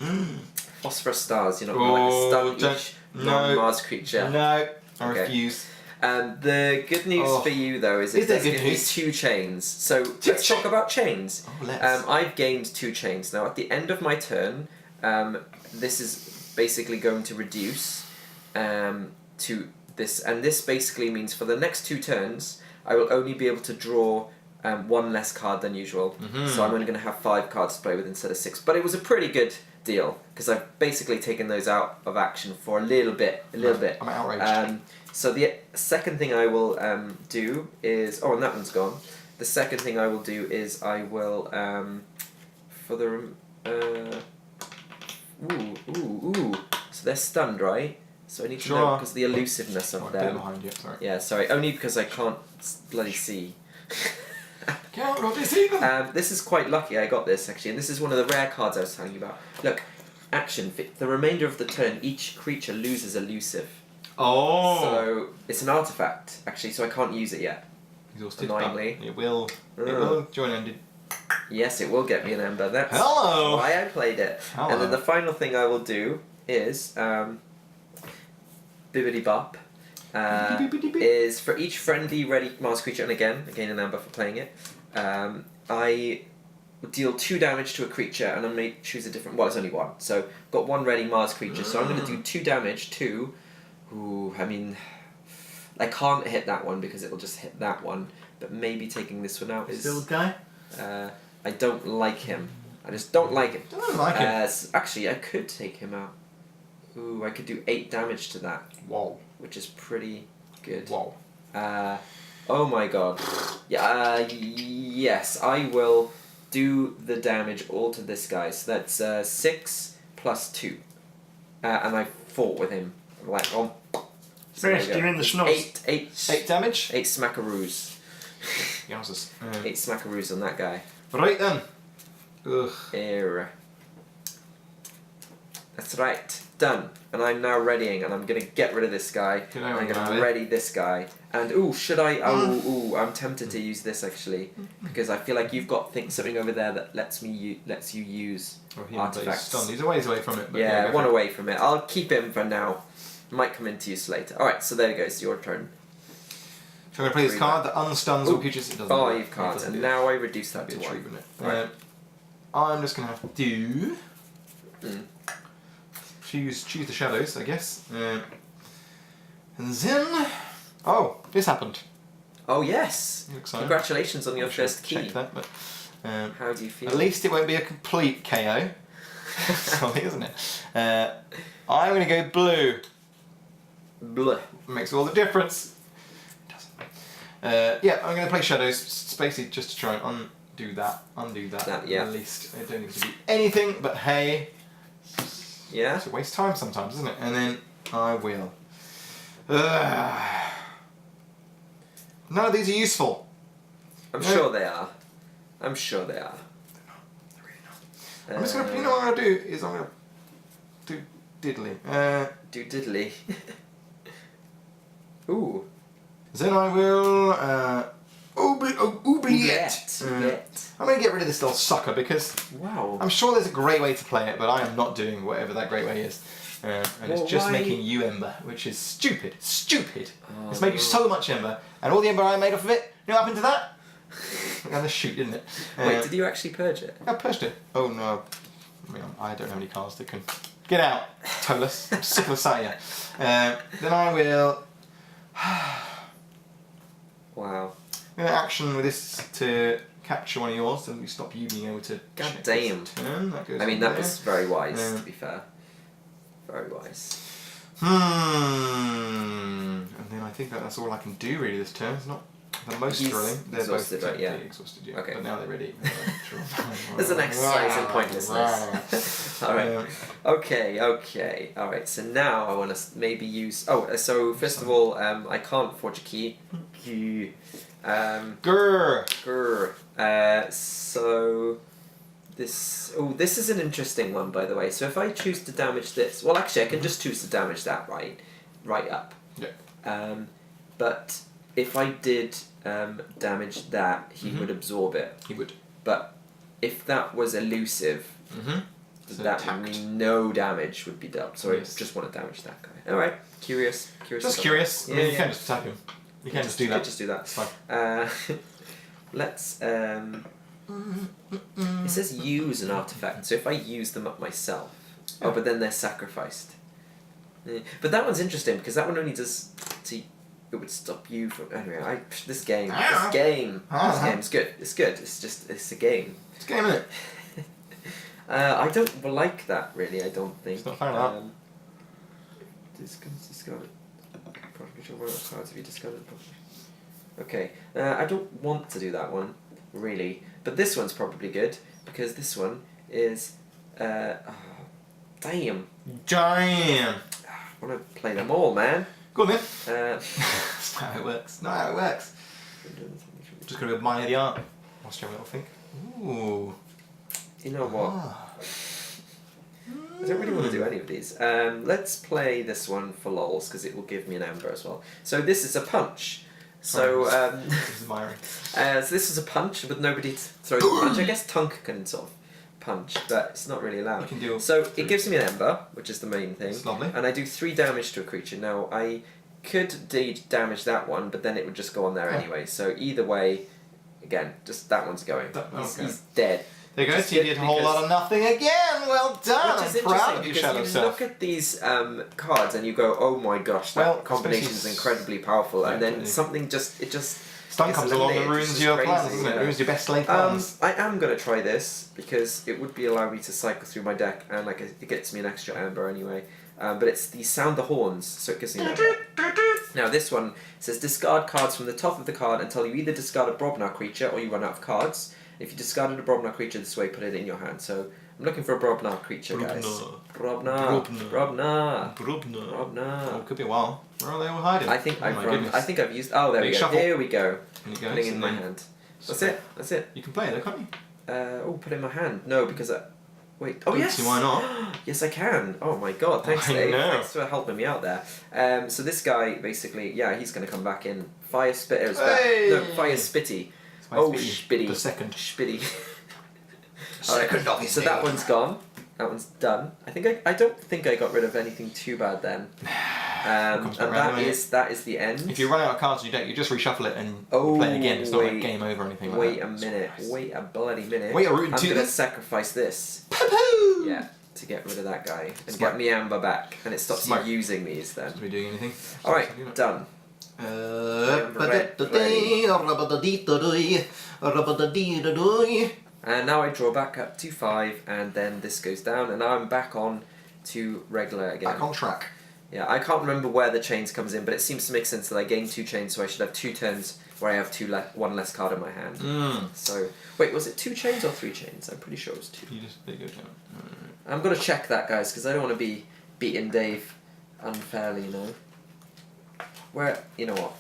phosphorus stars, you're not gonna like a stun each non-Mars creature. No, I refuse. The good news for you though is it does give me 2 chains. So let's talk about chains. Oh, let's. I've gained 2 chains. Now at the end of my turn, this is basically going to reduce to this, and this basically means for the next 2 turns I will only be able to draw 1 less card than usual. So I'm only going to have 5 cards to play with instead of 6. But it was a pretty good deal because I've basically taken those out of action for a little bit. I'm outraged. So the second thing I will do is and that one's gone. The second thing I will do is I will for the so they're stunned, right? So I need to know because the elusiveness of them. Behind you, sorry. Yeah, sorry. Only because I can't bloody see. Can't bloody see them. This is quite lucky I got this actually, and this is one of the rare cards I was telling you about. Look, action. The remainder of the turn, each creature loses elusive. Oh. So it's an artifact actually, so I can't use it yet. Exhausted. Annoyingly. It will. It will join ended. Yes, it will get me an ember. That's Hello. why I played it. Hello. And then the final thing I will do is Bibbidi Bop. Is for each friendly ready Mars creature, and again I gain an amber for playing it. I deal 2 damage to a creature, and I may choose a different. Well, it's only 1, so I've got 1 ready Mars creature. So I'm going to do 2 damage to. I mean, I can't hit that one because it'll just hit that one. But maybe taking this one out is. Still guy. I don't like him. I just don't like him. I don't like him. Actually, I could take him out. Ooh, I could do 8 damage to that. Whoa. Which is pretty good. Whoa. Oh my god. Yeah. Yes, I will do the damage all to this guy. So that's 6 plus 2, and I fought with him like on. So you're in the schnoz. 8 damage. 8 smackaroos. Yowzers. 8 smackaroos on that guy. Right then. Ugh. Error. That's right. Done. And I'm now readying, and I'm going to get rid of this guy. I'm going to ready this guy. And should I? I'm tempted to use this actually, because I feel like you've got something over there that lets you use artifacts. He's a ways away from it. But yeah, 1 away from it. I'll keep him for now. Might come into use later. All right, so there it goes. Your turn. So I'm going to play this card that unstuns all creatures. It doesn't. 5 cards, and now I reduce that to 1. Treatment. Right. I'm just going to have to do. Choose the shadows, I guess. And then. Oh, this happened. Oh yes! Congratulations on your first key. Check that, but how do you feel? At least it won't be a complete KO. Something, isn't it? I'm going to go blue. Blue makes all the difference. It doesn't. Yeah, I'm going to play shadows. It's basically just to try and undo that. At least I don't need to do anything. But hey. Yeah. It's a waste of time sometimes, isn't it? And then I will. None of these are useful. I'm sure they are. I'm sure they are. They're really not. I'm just gonna. You know what I'm gonna do is I'm gonna do diddly. Do diddly. Ooh. Then I will. Oubliette. I'm going to get rid of this little sucker because I'm sure there's a great way to play it, but I am not doing whatever that great way is. And it's just making you ember, which is stupid. Stupid. It's made you so much ember, and all the ember I made off of it, you know what happened to that? I'm going to shoot, didn't it? Wait, did you actually purge it? I purged it. Oh no. I mean, I don't have any cards that can... Get out, Tolus. I'm sick of the sight of you. Then I will... Wow. I'm going to action with this to capture one of yours, and we stop you being able to. God damn. That goes that was very wise, to be fair. Very wise. And then I think that's all I can do really this turn. There's not The most He's drilling. They're exhausted, both right? Yeah. exhausted, yeah. Okay. But now they're ready. There's an exercise in pointlessness. Alright. Okay. Alright, so now I want to maybe use... Oh, so first of all, I can't forge a key. Grr. So... This is an interesting one, by the way. So if I choose to damage this... Well, actually, I can just choose to damage that right up. Yeah. But if I did damage that, he would absorb it. He would. But if that was elusive, So that attacked. would mean no damage would be dealt. So I just want to damage that guy. Alright, curious. Just curious. I mean, you can just attack him. You can just do that. Just do that. It's fine. Let's... It says use an artifact, so if I use them up myself... Oh, but then they're sacrificed. Yeah. But that one's interesting, because that one only does... It would stop you from... Anyway, this game's good. It's good. It's a game. It's a game, isn't it? I don't like that, really, I don't think. It's not fair enough. Discarded. Cards have you discarded? Okay, I don't want to do that one, really. But this one's probably good, because this one is... damn. Giant. I want to play them all, man. Go on, then. That's not how it works. Not how it works. Just going to admire the art. Whilst you have a little think. Ooh. You know what? I don't really want to do any of these. Let's play this one for lols, because it will give me an amber as well. So this is a punch. So, so this is a punch with nobody to throw the punch. I guess Tunk can sort of punch, but it's not really allowed. So it gives me an ember, which is the main thing. It's lovely. And I do 3 damage to a creature. Now, I could indeed damage that one, but then it would just go on there anyway. So either way, again, just that one's going. He's dead. There you go, so you did a whole lot of nothing again. Well done. Which is I'm proud interesting of you, because Shadow you Self. look at these cards and you go, oh my gosh, that combination is incredibly powerful, and then something just Stun comes along and ruins your plans, doesn't it? Ruins your best laid plans. I am going to try this because it would allow me to cycle through my deck, and it gets me an extra amber anyway. But it's the sound the horns, so it gives me an amber. Now this one says discard cards from the top of the card until you either discard a Brobnar creature or you run out of cards. If you discarded a Brobnar creature this way, put it in your hand. So I'm looking for a Brobnar creature, guys. Brobnar. Oh, it could be a while. Where are they all hiding? I think I've used. Oh, there we go. Shuffle. Here we go. Go. Putting in my hand. That's it. You can play it, though, can't you? Put it in my hand. No, because wait. Oh yes. Why not? Yes, I can. Oh my god. Thanks, Dave. know. Thanks for helping me out there. So this guy basically, he's going to come back in. Fire Spitter is back. No, Fire Spitty. Spitty. The second. Spitty. Alright, so that one's gone. That one's done. I don't think I got rid of anything too bad then. And that is the end. If you run out of cards in your deck, you just reshuffle it and play it again. It's not like game over or anything like wait that. A minute. Wait a bloody minute. Wait a I'm going to sacrifice this. Poo-poo! Yeah, to get rid of that guy. And get me amber back. And it stops you using these then. Are we doing anything? Alright, done. And now I draw back up to 5, and then this goes down, and now I'm back on to regular again. Back on track. Yeah, I can't remember where the chains comes in, but it seems to make sense that I gain 2 chains, so I should have 2 turns where I have 1 less card in my hand. So, wait, was it 2 chains or 3 chains? I'm pretty sure it was 2. There you go, John. I'm going to check that, guys, because I don't want to be beating Dave unfairly, you know. Where, you know what?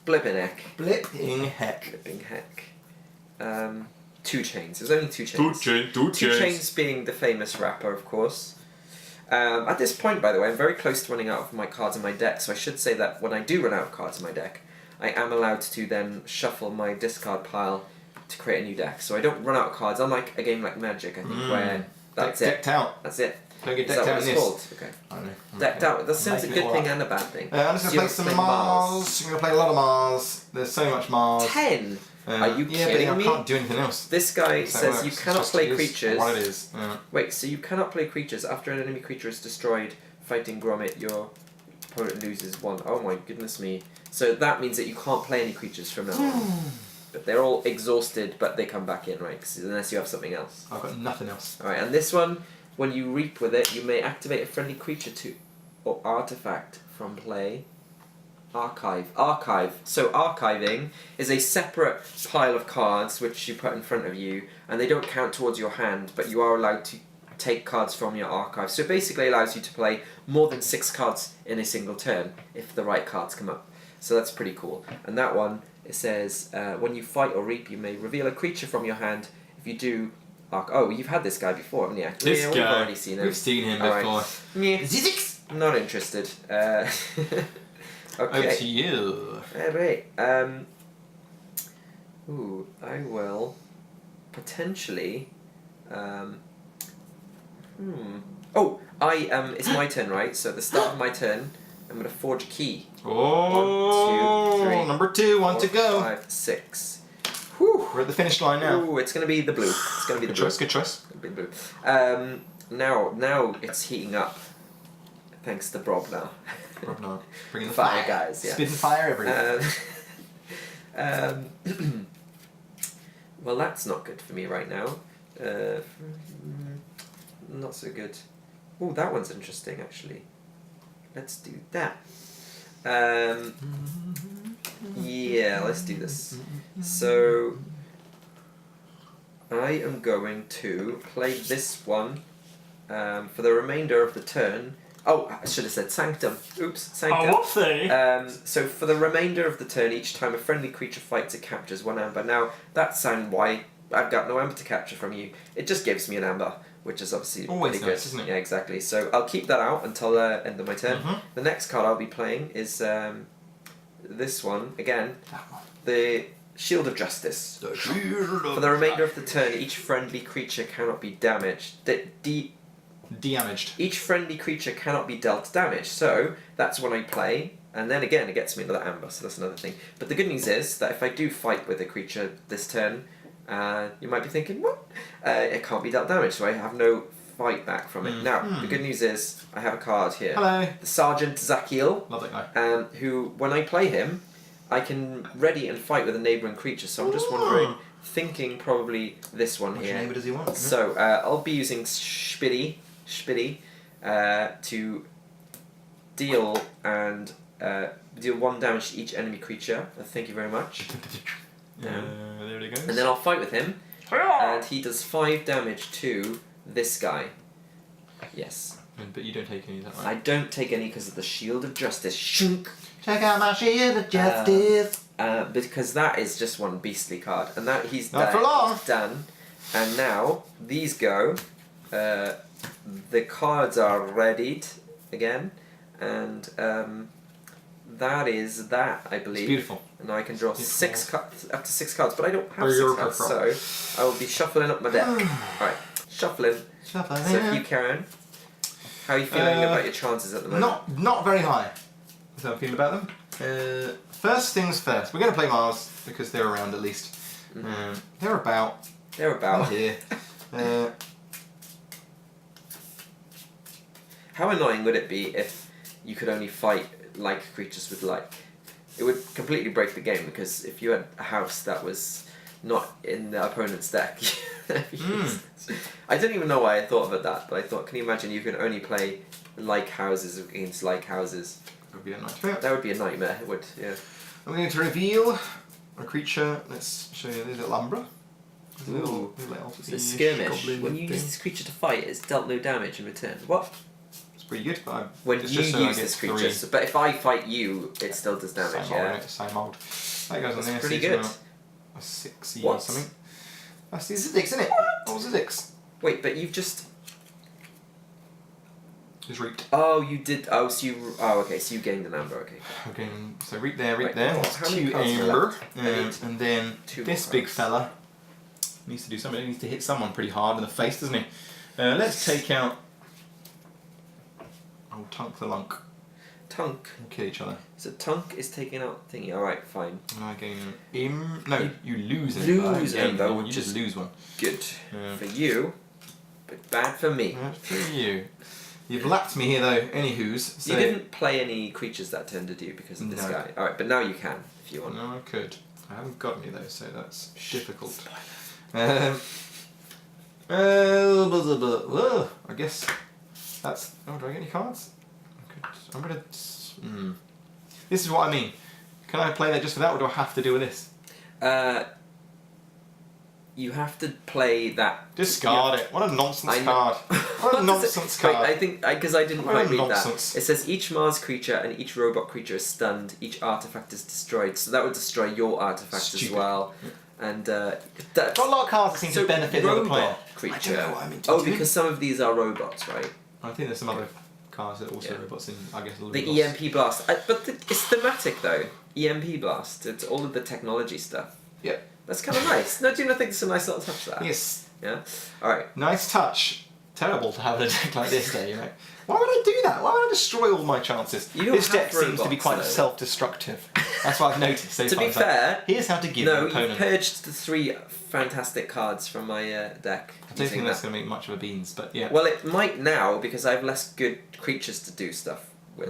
Blipping heck. Blipping heck. 2 chains. There's only 2 chains. 2 chains being the famous rapper, of course. At this point, by the way, I'm very close to running out of my cards in my deck, so I should say that when I do run out of cards in my deck, I am allowed to then shuffle my discard pile to create a new deck. So I don't run out of cards, unlike a game like Magic, I think, where that's it. Decked out. That's it. Don't get Is decked that out what in it's this. called? Okay. I don't know. Decked out. That sounds a good thing and a bad thing. I'm just going to play some Mars. I'm going to play a lot of Mars. There's so much Mars. 10? Are you kidding me? I can't do anything else. This guy says you cannot play creatures. What it is. Yeah. Wait, so you cannot play creatures after an enemy creature is destroyed. Fighting Gromit, your opponent loses 1. Oh my goodness me. So that means that you can't play any creatures from now on. But they're all exhausted, but they come back in, right? 'Cause unless you have something else. I've got nothing else. Alright, and this one, when you reap with it, you may activate a friendly creature or artifact from play. Archive. So archiving is a separate pile of cards which you put in front of you, and they don't count towards your hand, but you are allowed to take cards from your archive. So it basically allows you to play more than 6 cards in a single turn if the right cards come up. So that's pretty cool. And that one, it says, when you fight or reap, you may reveal a creature from your hand. If you do... Oh, you've had this guy before, haven't you? This We've guy. already seen him. We've seen him before. Right. Not interested. Okay. Over to you. Alright. I will potentially. Oh, it's my turn, right? So at the start of my turn, I'm gonna forge a key. Oh, 1, 2, 3. number 2, 1 to go. 5, 6. Whew. We're at the finish line now. Ooh, it's gonna be the blue. It's gonna be the Good blue. choice, good choice. It'll be the blue. Now it's heating up. Thanks to Brob now. Rob now. Bringing the Fire fire. guys, yeah. Spitting fire everywhere. Well, that's not good for me right now. Not so good. Oh, that one's interesting, actually. Let's do that. Yeah, let's do this. So, I am going to play this one for the remainder of the turn. Oh, I should have said Sanctum. Oops, Sanctum. Oh, whoopsie. So for the remainder of the turn, each time a friendly creature fights, it captures 1 amber. Now, that's sound why I've got no amber to capture from you. It just gives me an amber, which is obviously always pretty nice, good. isn't it? Yeah, exactly. So I'll keep that out until the end of my turn. The next card I'll be playing is this one. Again, That one. the Shield of Justice. For the remainder of the turn, each friendly creature cannot be damaged. Damaged. Each friendly creature cannot be dealt damage, so that's when I play, and then again it gets me another amber, so that's another thing. But the good news is that if I do fight with a creature this turn, you might be thinking, what? It can't be dealt damage, so I have no fight back from it. Now, the good news is I have a card here. Hello. The Sergeant Zakiel, Love that guy. who, when I play him, I can ready and fight with a neighbouring creature, so I'm just wondering, thinking probably this one Which here. neighbour does he want? So I'll be using Spitty to deal 1 damage to each enemy creature. Thank you very much. There he goes. And then I'll fight with him, and he does 5 damage to this guy. Yes. But you don't take any, is that right? I don't take any because of the Shield of Justice. Shunk. Check out my Shield of Justice. Because that is just one beastly card, and that he's Not for long. done. And now these go. The cards are readied again, and that is that, I believe. It's beautiful. And I can draw Beautiful. 6 cards, up to 6 cards, but I don't have Or 6 cards, so I will be shuffling up my deck. Alright, shuffling. So if you, Karen, how are you feeling about your chances at the moment? Not very high. That's how I'm feeling about them. First things first. We're going to play Mars because they're around at least. They're about here. How annoying would it be if you could only fight like creatures with like? It would completely break the game, because if you had a house that was not in the opponent's deck, I don't even know why I thought of that, but I thought, can you imagine you can only play like houses against like houses? That would be a nightmare. That would be a nightmare, it would, yeah. I'm going to reveal a creature. Let's show you the little Umbra. Ooh. Little So skirmish. When you use this creature to fight, it's dealt no damage in return. What? It's pretty good, but When it's you just so I use get this creature, 3. so, but if I fight you, it still does damage, Same old, yeah. innit? Same old. That goes That's on there. pretty so good. it's a 6 What? or something. That's the Zix, isn't it? What was the Zix? Wait, but you've just... Just reaped. Oh, you did... Oh, so you... Oh, okay, so you gained an amber, okay. Okay, so reap there, reap Right, there. oh, That's how many 2 cards are amber. left? I need And then 2 this more big cards. fella needs to do something. He needs to hit someone pretty hard in the face, doesn't he? Let's take out... Oh, Tunk the Lunk. Tunk. We'll kill each other. So Tunk is taking out thingy. Alright, fine. And I gain an No, you lose an Lose Ember. Ember, You which just is- lose one. Good. Yeah. For you, but bad for me. That's for you. You've lapped me here though, anywho's. So You didn't play any creatures that turn, did you, because of this No. guy? Alright, but now you can, if you want. No, I could. I haven't got any though, so that's difficult. Spoiler. I guess that's... Oh, do I get any cards? I'm gonna... This is what I mean. Can I play that just for that, or do I have to do with this? You have to play that. Discard it. What a nonsense card. What a nonsense card. Wait, I think because I didn't quite read nonsense. that. It says each Mars creature and each robot creature is stunned. Each artifact is destroyed. So that would destroy your artifact as well. And got a lot of cards that seem to benefit another player. Creature. I don't know what I mean to do. Because some of these are robots, right? I think there's some other cards that are also robots in, I guess, the EMP Blast. But it's thematic though. EMP Blast. It's all of the technology stuff. Yeah. That's kind of nice. No, do you not think it's a nice little touch that? Yes. Yeah? Alright. Nice touch. Terrible to have a deck like this though, you know. Why would I do that? Why would I destroy all my chances? This deck seems to be quite self-destructive. That's what I've noticed so to far. be fair... Here's how to give an opponent... No, you purged the 3 fantastic cards from my deck. I don't think that's going to make much of a beans, but yeah. Well, it might now, because I have less good creatures to do stuff with.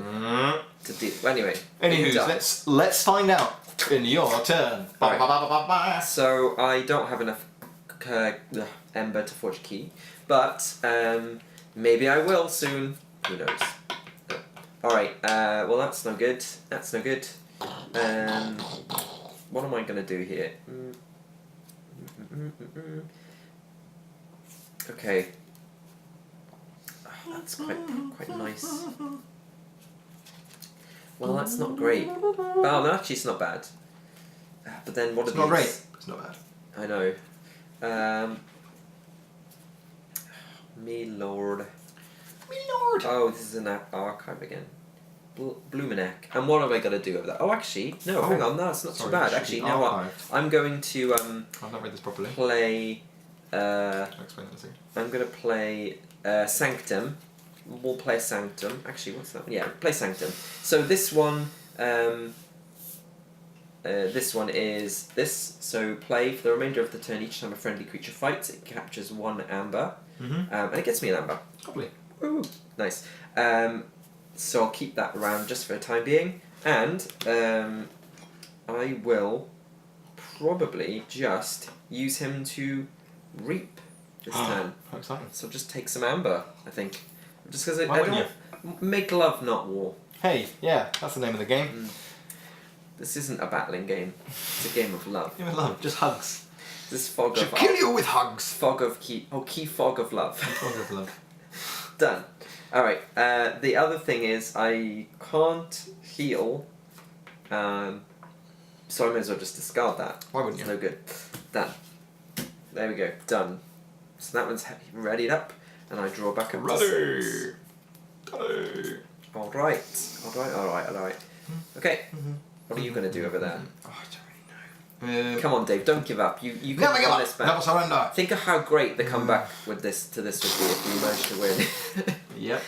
Anyway. Anywho, let's find out. In your turn. Right. So I don't have enough Ember to forge a key, but maybe I will soon. Who knows? Alright, well that's no good. That's no good. What am I going to do here? Okay. Oh, that's quite nice. Well, that's not great. Oh, no, actually, it's not bad. But then what are these? It's not great. It's not bad. I know. Me lord. Me lord. Oh, this is an archive again. Blumenek. And what am I going to do with that? Oh, actually, no, hang on. No, it's not too bad. Actually, you know what? I'm going to I've not read this properly. play... I'll explain that soon. I'm going to play Sanctum. We'll play Sanctum. Actually, what's that? Yeah, play Sanctum. So this one is this. So play for the remainder of the turn. Each time a friendly creature fights, it captures 1 amber. And it gets me an amber. Lovely. Ooh, nice. So I'll keep that around just for the time being. And I will probably just use him to reap this turn. How exciting. So just take some amber, I think. Just because Why I wouldn't don't... Make love, not war. Hey, yeah, that's the name of the game. This isn't a battling game. It's a game of love. Game of love, just hugs. This fog Should of... kill you with hugs. Fog of key... Oh, key fog of love. Fog of love. Done. Alright, the other thing is I can't heal, so I may as well just discard that. Why wouldn't you? It's no good. Done. There we go. Done. So that one's readied up, and I draw back up to 6. Alright. Okay. What are you going to do over there? Oh, I don't really know. Come on, Dave, don't give up. You Never can give win up. this back. Never surrender. Think of how great the comeback with this would be if you managed to win. Yep.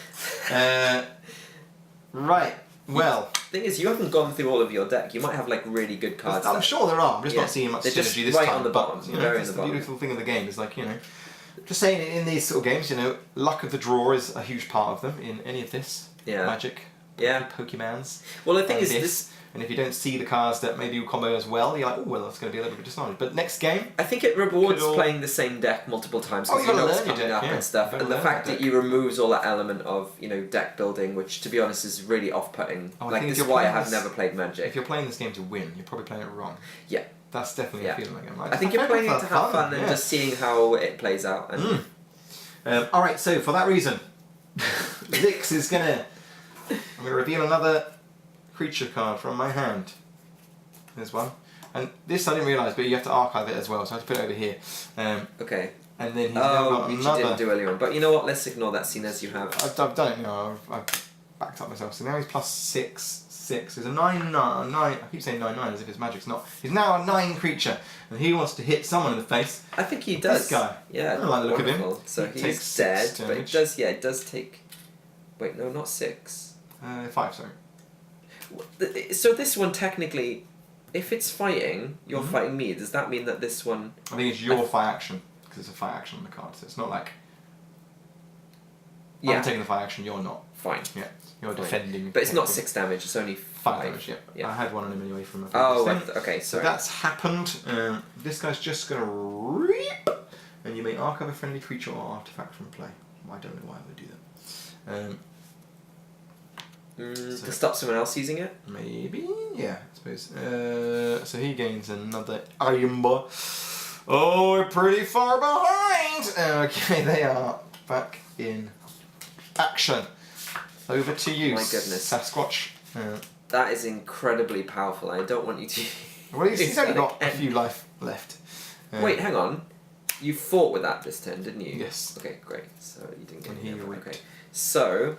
Right. Well. Thing is, you haven't gone through all of your deck. You might have like really good cards. I'm sure there are. I'm just not seeing much They're synergy just this right time. on the bottom. But, you know, that's the beautiful thing of the game. Is like, you know, just saying in these sort of games, you know, luck of the draw is a huge part of them in any of this. Yeah. Magic. Yeah. Pokemans. Well, the thing is, this. And if you don't see the cards that maybe will combo as well, you're like, oh, well, that's going to be a little bit disadvantaged. But next game... I think it rewards playing the same deck multiple times because you know what's coming up and stuff. And the fact that you removes all that element of, you know, deck building, which, to be honest, is really off-putting. Like, this is why I have never played Magic. If you're playing this game to win, you're probably playing it wrong. Yeah. That's definitely a feeling like I think you're playing it to have fun and just seeing how it plays out. And alright, so for that reason, Zix is going to... I'm going to reveal another creature card from my hand. There's one. And this I didn't realise, but you have to archive it as well, so I have to put it over here. Okay. And then he's now got which another... you didn't do earlier on. But you know what, let's ignore that scene as you have. I've done it, you know, I've backed up myself. So now he's plus 6. There's a 9. I keep saying 9/9 as if it's Magic's not. He's now a 9 creature, and he wants to hit someone in the face. I think he does. This guy. Yeah. I like the look of him. So he he's dead, but it does take... Wait, no, not 6. 5, sorry. So this one technically, if it's fighting, you're fighting me. Does that mean that this one? I think it's your fight action because it's a fight action on the card. So it's not like I'm taking the fight action. You're not. Fine. Yeah, you're defending. But it's not 6 damage. It's only 5 damage. Yeah. I had one on him anyway from a okay. So Sorry. that's happened. This guy's just gonna reap, and you may archive a friendly creature or artifact from play. I don't know why I would do that. To stop someone else using it? Maybe, yeah, I suppose. So he gains another iron bar. Oh, we're pretty far behind! Okay, they are back in action. Over to you, My goodness. Sasquatch. That is incredibly powerful. I don't want you to... Well, he's only got a few life left. Wait, hang on. You fought with that this turn, didn't you? Yes. Okay, great. So you didn't get And any he of it. reaped. Okay. So...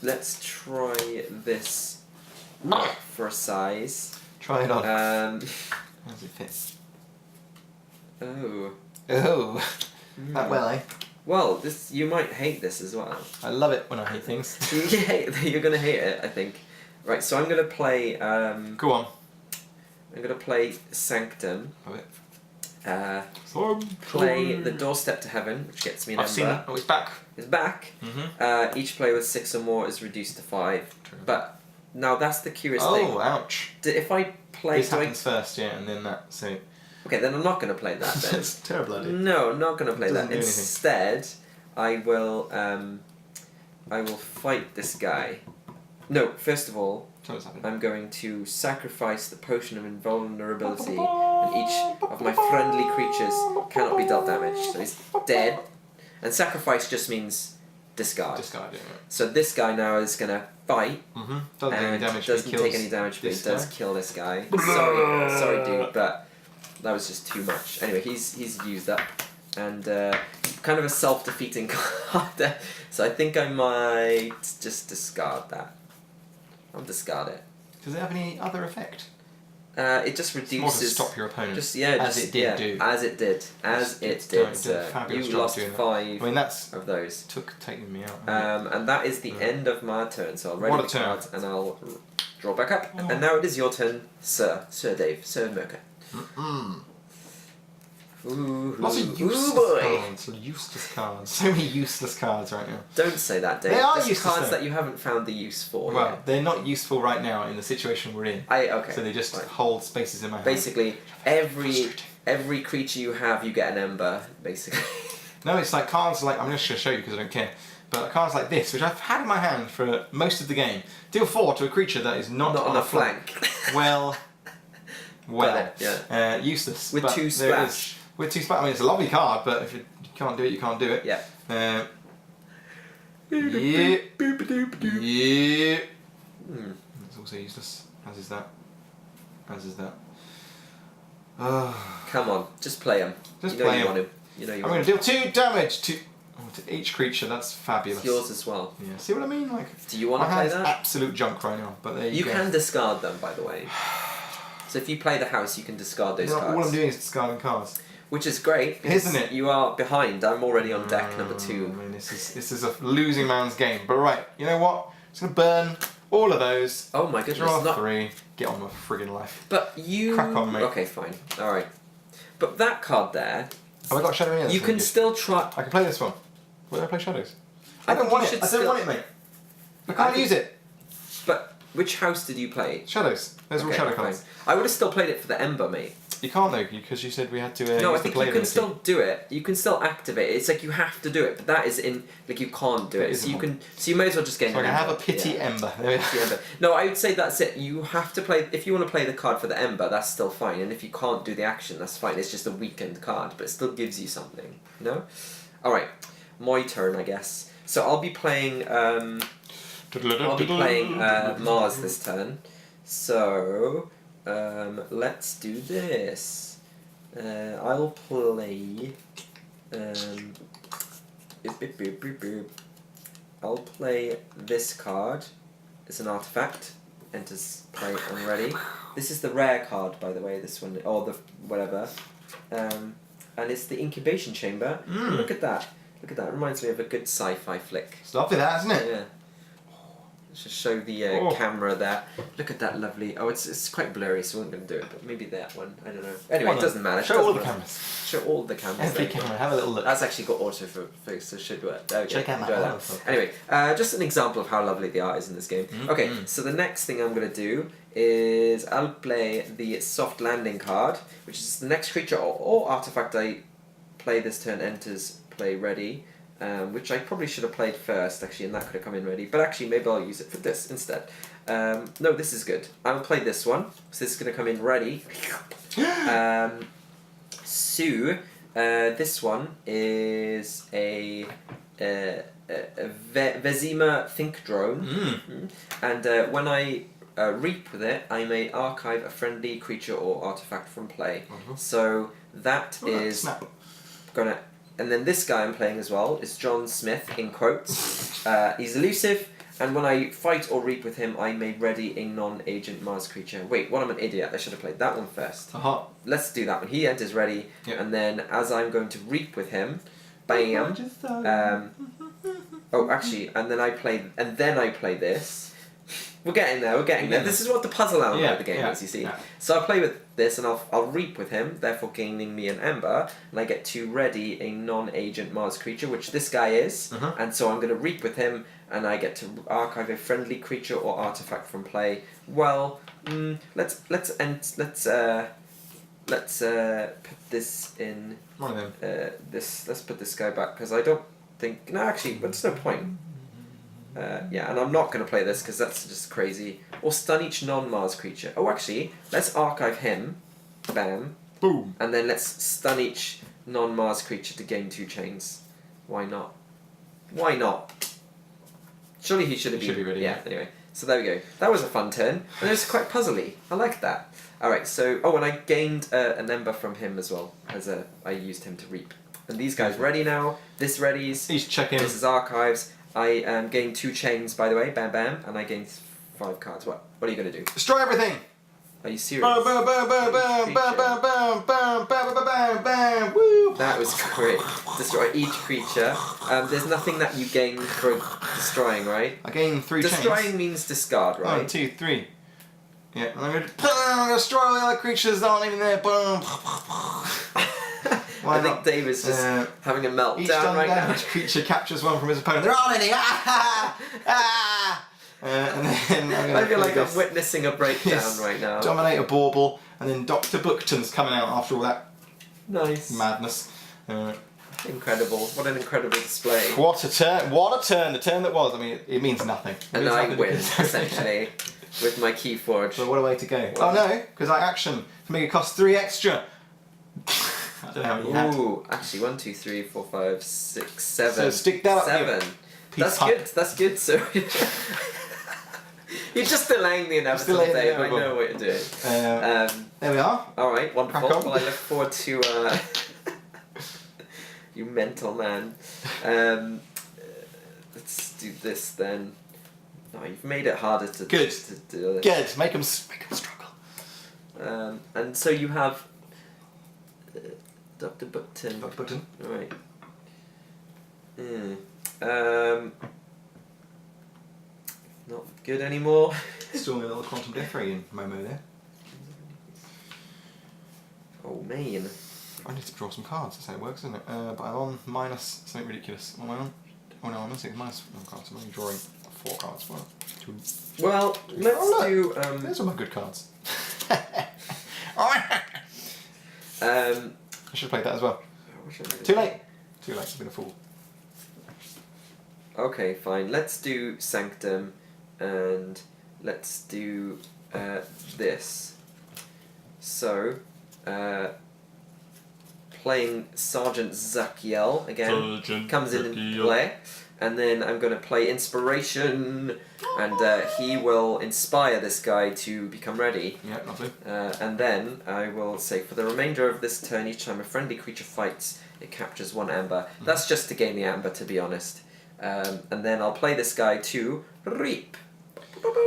Let's try this for a size. Try it on. Um... How does it fit? Oh. Oh. That well, eh? Well, this you might hate this as well. I love it when I hate things. You're gonna hate it, I think. Right, so I'm gonna play. Go on. I'm gonna play Sanctum. Love it. Play the Doorstep to Heaven, which gets me an I've ember. seen that. Oh, it's back. It's back. Each player with 6 or more is reduced to 5. True. But now that's the curious thing. Oh, ouch. If I play, This happens first, yeah, and then that. So. Okay, then I'm not gonna play that. Then. It's terrible idea. No, I'm not gonna play Doesn't that. do Instead, I will fight this guy. No, first of all, I'm going to sacrifice the potion of invulnerability, and each of my friendly creatures cannot be dealt damage. So he's dead. And sacrifice just means discard. Discard, yeah. So this guy now is gonna fight. Doesn't take any damage. Doesn't take any damage, but he does kill this guy. Sorry, dude, but that was just too much. Anyway, he's used up, and kind of a self-defeating card there. So I think I might just discard that. I'll discard it. Does it have any other effect? It just It's more to reduces. stop your opponent. As it did. Sir. You lost 5 I mean, that's of those. taking me out. And that is the end of my turn. So I'll ready What a the turn. cards and I'll draw back up. And now it is your turn, Sir Dave, Sir Merker. Ooh, Lots of useless cards. Useless cards. So many useless cards right now. Don't say that, Dave. They are There's useless, cards though. that you haven't found the use for. Well, yet. they're not useful right now in the situation we're in. Okay. So they just fine. hold spaces in my hand. Basically, every creature you have, you get an ember. Basically. No, it's like cards like I'm just going to show you because I don't care. But cards like this, which I've had in my hand for most of the game, deal 4 to a creature that is not on a flank. Well, yeah. Useless. With but 2 there it splash. is. With 2 splash. I mean, it's a lovely card, but if you can't do it, you can't do it. Yeah. Yeah. It's also useless. As is that. Come on, just play him. Just you know play you him. want him. You know you I'm want going to deal 2 damage to each creature. That's fabulous. It's yours as well. Yeah. See what I mean? Like. Do you want my to play hand's that? absolute junk right now, but there you go. You can discard them, by the way. So if you play the house, you can discard those cards. All I'm doing is discarding cards. Which is great, because Isn't it? you are behind. I'm already on deck number 2. I mean, this is a losing man's game. But right, you know what? It's going to burn all of those. Oh my goodness. Draw 3. Get on with friggin' life. But you... Crack on, mate. Okay, fine. Alright. But that card there... Have I got Shadow in? You can still try... I can play this one. Where do I play Shadows? I I don't think want you it. should I don't still- want it, mate. I can't use it. But which house did you play? Shadows. Those are all Okay, Shadow fine. cards. I would have still played it for the Ember, mate. You can't though, because you said we had to No, I use the think play you can ability. still do it. You can still activate it. It's like you have to do it, but that is in like you can't do That it. isn't So you one. can. So you may as well just get. So I an can have a Ember. pity Yeah. Ember. There we Pity Ember. No, I would say that's it. You have to play. If you want to play the card for the Ember, that's still fine. And if you can't do the action, that's fine. It's just a weakened card, but it still gives you something. No. All right, my turn, I guess. So I'll be playing. Mars this turn. So let's do this. I'll play. I'll play this card. It's an artifact. Enters play and ready. This is the rare card, by the way. This one, or the whatever. And it's the incubation chamber. Look at that. Look at that. It reminds me of a good sci-fi flick. It's lovely, that, isn't it? Yeah. Let's just show the camera there. Look at that lovely... Oh, it's quite blurry, so I'm not going to do it, but maybe that one. I don't know. Anyway, it doesn't matter. Show all the cameras. Show all the cameras. Every there. camera, have a little look. That's actually got autofocus, so it should work. There we go. Check out Enjoy that. Anyway, just an example of how lovely the art is in this game. Okay, so the next thing I'm going to do is I'll play the soft landing card, which is the next creature or artifact I play this turn enters play ready, which I probably should have played first actually, and that could have come in ready. But actually, maybe I'll use it for this instead. No, this is good. I'll play this one, so this is going to come in ready. This one is a Vezima Think Drone, and when I reap with it, I may archive a friendly creature or artifact from play. So that is gonna. And then this guy I'm playing as well is John Smith in quotes. He's elusive, and when I fight or reap with him, I may ready a non-agent Mars creature. Wait, what? I'm an idiot. I should have played that one first. Let's do that one. He enters ready, and then as I'm going to reap with him, bam. Oh, actually, and then I play this. We're getting there. This is what the puzzle element of the game is, you see. Yeah. So I'll play with this, and I'll reap with him, therefore gaining me an Ember, and I get to ready a non-agent Mars creature, which this guy is, and so I'm going to reap with him, and I get to archive a friendly creature or artifact from play. Well, let's put this in. One of them. Let's put this guy back because I don't think. No, actually, but there's no point. And I'm not going to play this because that's just crazy. Or stun each non-Mars creature. Oh, actually, let's archive him. Bam. Boom. And then let's stun each non-Mars creature to gain 2 chains. Why not? Surely he should have been ready. Yeah, anyway. So there we go. That was a fun turn. And it was quite puzzly. I like that. Alright, so... Oh, and I gained an Ember from him as well. I used him to reap. And these guys ready now. This readies. He's checking. This is archives. I gained 2 chains, by the way, bam bam, and I gained 5 cards. What are you going to do? Destroy everything! Are you serious? Bam, bam, bam, bam, bam, bam, bam, bam, bam, bam, bam, bam, woo! That was great. Destroy each creature. There's nothing that you gain for destroying, right? I gained 3 chains. Destroying means discard, right? 1, 2, 3. Yeah, and I'm going to destroy all the other creatures that aren't even there. Boom! I think Dave is just having a meltdown right now. Each creature captures one from his opponent. They're all ending. And then I feel like I'm witnessing a breakdown right now. Dominate a bauble, and then Dr. Bookton's coming out after all that madness. Incredible! What an incredible display! What a turn! What a turn! The turn that was. I mean, it means nothing. And I win essentially with my Keyforge. But what a way to go! Oh no, because I action to make it cost 3 extra. I don't know how many you had. Ooh, actually 1, 2, 3, 4, 5, 6, 7. So stick that up. 7. That's good. So you're just delaying the inevitable, Dave. I know what you're doing. There we are. All right, wonderful. Well, I look forward to you mental man. Let's do this then. No, you've made it harder to do this. Good. Make them struggle. And so you have. Dr. Bookton. Dr. Bookton. Alright. Not good anymore. Still a little quantum death ray in Momo there. Oh man. I need to draw some cards, that's how it works, isn't it? But I'm on minus something ridiculous. What am I on? Oh no, I'm on 6 minus 1 cards. I'm only drawing 4 cards. Well, let's do. There's all my good cards. I should have played that as well. Too late. I've been a fool. Okay, fine. Let's do Sanctum, and let's do this. So, playing Sergeant Zakiel again comes in play, and then I'm going to play Inspiration, and he will inspire this guy to become ready. Yeah, lovely. And then I will say, for the remainder of this turn, each time a friendly creature fights, it captures 1 Ember. That's just to gain the Ember, to be honest. And then I'll play this guy to reap.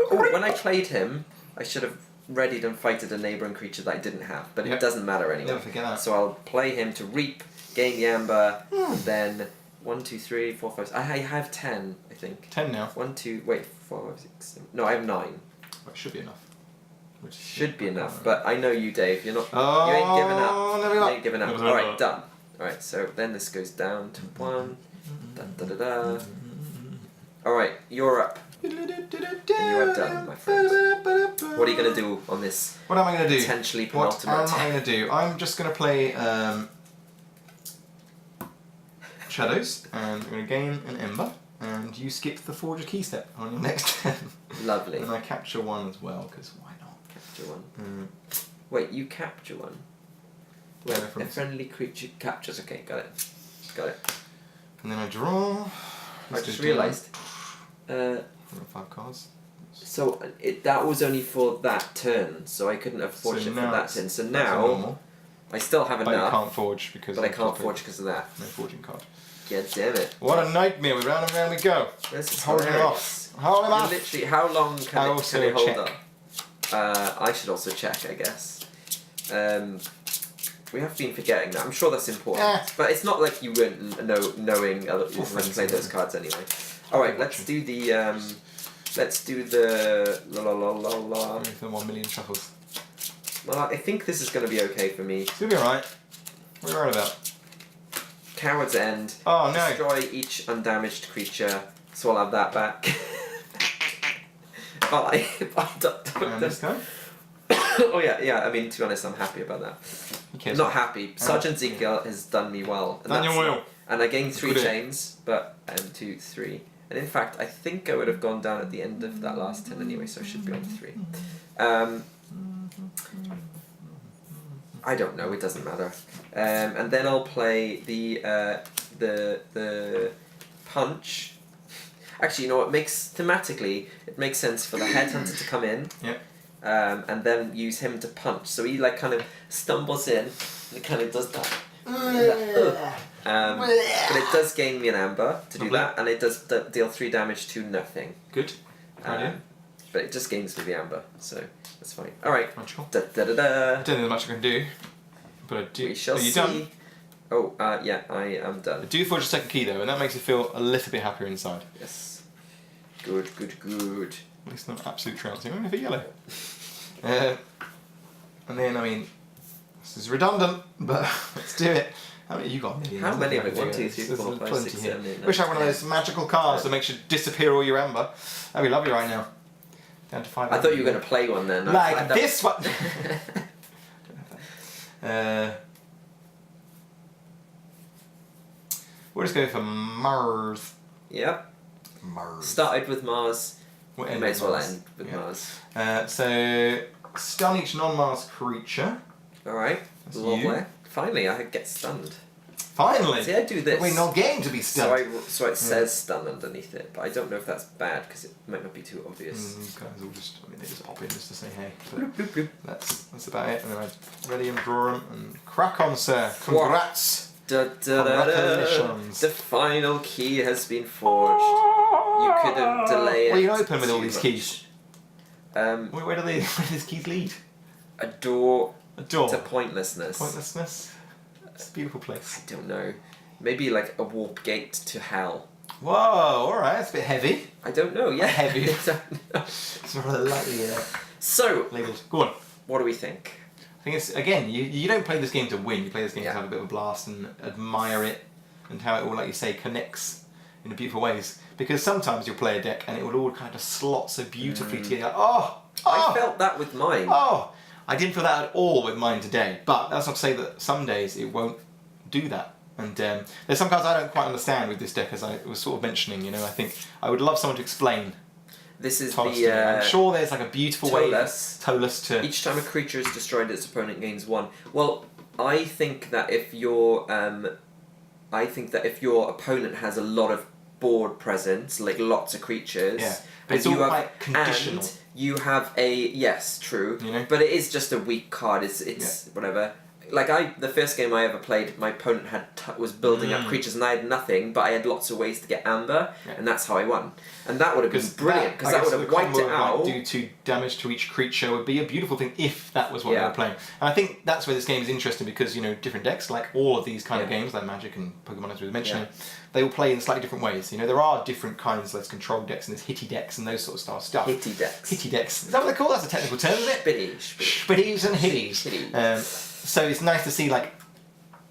When I played him, I should have readied and fighted a neighbouring creature that I didn't have, but it doesn't matter anyway. Never forget that. So I'll play him to reap, gain the Ember, and then 1, 2, 3, 4, 5. I have 10, I think. 10 now. 1, 2. Wait, 4, 5, 6, 7. No, I have 9. Well, it should be enough. Should be enough, but I know you, Dave. You're not. Oh, you ain't giving up. Never you ain't giving up. All right, done. All right, so then this goes down to 1. Da da da da. All right, you're up. And you are done, my friend. What are you going to do on this? What am I going to do? Potentially penultimate. What am I going to do? I'm just going to play Shadows, and I'm going to gain an Ember, and you skip the Forge a Key step on your next turn. Lovely. And I capture one as well, because why not? Capture one. Wait, you capture one? Wait, a friendly creature captures. Okay, got it. Got it. And then I draw. I just realised. 5 cards. So that was only for that turn, so I couldn't have forged it for that turn. So now I still have enough. But you can't forge because. But I can't forge because of that. No forging card. God damn it! What a nightmare! We round and round we go. This is hold him off. Hold him off. Literally, how long can it hold check. up? I should also check, I guess. We have been forgetting that. I'm sure that's important, but it's not like you weren't knowing other people play those cards anyway. All right, let's do the la. The 1 million shuffles. Well, I think this is going to be okay for me. It's gonna be alright. What are you right about? Coward's End. Oh no! Destroy each undamaged creature, so I'll have that back. This guy? Oh yeah. I mean, to be honest, I'm happy about that. I'm not happy. Sergeant Ezekiel has done me well. And I gained 3 chains, but 2, 3. And in fact, I think I would have gone down at the end of that last turn anyway, so I should be on 3. I don't know. It doesn't matter. And then I'll play the punch. Actually, you know what? Thematically, it makes sense for the headhunter to come in. Yep. And then use him to punch. So he like kind of stumbles in and he kind of does that. But it does gain me an Amber to do that, and it does deal 3 damage to nothing. Good. But it just gains me the Amber, so that's fine. Alright. Magical. Da, da, da, da. I don't think there's much I can do, but I do. We shall Are you see. done? Oh, yeah, I am I done. do forge a second key though, and that makes you feel a little bit happier inside. Yes. Good. At least not absolute trouncing, only for yellow. And then, I mean, this is redundant, but let's do it. How many you got? How many of it? 1, 2, 3, 4, 5, 6, 7, 8, 9. Wish I had one of those magical cards that makes you disappear all your Ember. That'd be lovely right now. Down to 5. I thought you were going to play one then. Like this one! We'll just go for Mars. Yep. Mars. Started with Mars. We'll May as well end with Mars. So, stun each non-Mars creature. Alright. That's Lovely. you. Finally, I get stunned. Finally! See, I do this. We're not getting to be stunned. So it says stun underneath it, but I don't know if that's bad because it might not be too obvious. Guys all just, they just pop in just to say hey. Bloop, bloop, bloop. That's about it. And then I ready and draw them and crack on, sir. Congrats! Congratulations. The final key has been forged. You couldn't delay it. What are you open with all these keys? Where do these keys lead? A door. To pointlessness. Pointlessness? It's a beautiful place. I don't know. Maybe like a warp gate to hell. Whoa, alright, that's a bit heavy. I don't know, yeah. Heavy. I don't know. It's rather lightly So, labelled. Go on. What do we think? I think it's, again, you don't play this game to win, you play this game to have a bit of a blast and admire it and how it all, like you say, connects in beautiful ways. Because sometimes you'll play a deck and it will all kind of slot so beautifully together. I felt that with mine. I didn't feel that at all with mine today, but that's not to say that some days it won't do that. And there's some cards I don't quite understand with this deck, as I was sort of mentioning, you know, I think I would love someone to explain. This is I'm sure there's like a beautiful way Tolus to... Each time a creature is destroyed, its opponent gains 1. Well, I think that if your opponent has a lot of board presence, like lots of creatures, but it's all quite conditional. And you have a true, you know? But it is just a weak card. It's whatever. Like the first game I ever played, my opponent was building up creatures and I had nothing, but I had lots of ways to get Amber, and that's how I won. And that would have been brilliant because that would have wiped it out. Do 2 damage to each creature would be a beautiful thing if that was what they were playing. And I think that's where this game is interesting because, you know, different decks, like all of these kind of games, like Magic and Pokemon as we were mentioning, they will play in slightly different ways. You know, there are different kinds, there's control decks and there's hitty decks and those sort of stuff. Hitty decks. Hitty decks. Is that what they're called? That's a technical term, isn't it? Spitties and hitties. So it's nice to see like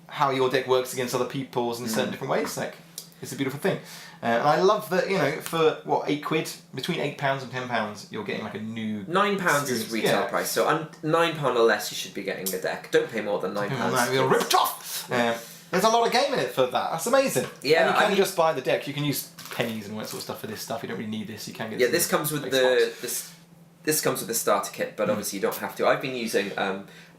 how your deck works against other people's in certain different ways. Like, it's a beautiful thing. And I love that, for what, £8, between £8 and £10, you're getting like a new £9 is retail price, so £9 or less you should be getting a deck. Don't pay more than £9. You're ripped off! There's a lot of game in it for that. That's amazing. Yeah, and you can just buy the deck. You can use pennies and all that sort of stuff for this stuff. You don't really need this. You can get this comes with this comes with the starter kit, but obviously you don't have to. I've been using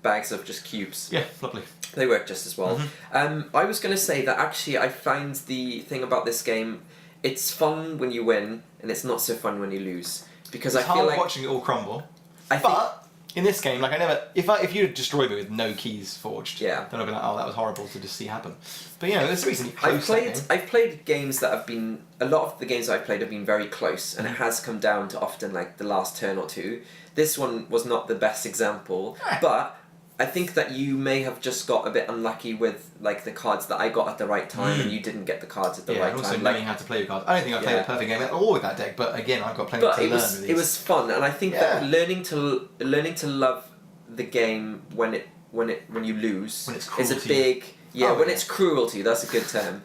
bags of just cubes. Yeah, lovely. They work just as well. I was going to say that actually I find the thing about this game, it's fun when you win, and it's not so fun when you lose. Because it's I feel hard like watching it all crumble. But in this game, like if you destroyed me with no keys forged, then I'd be like, oh, that was horrible to just see happen. But there's a reason you close I've played games that have been, a lot of the games I've played have been very close, and it has come down to often like the last turn or two. This one was not the best example, but I think that you may have just got a bit unlucky with like the cards that I got at the right time, and you didn't get the cards at the right and also time. learning how to play your cards. I don't think I played a perfect game at all with that deck, but again, I've got plenty to learn with these. It was fun, and I think that learning to love the game when you lose is a big it's cruelty. That's a good term.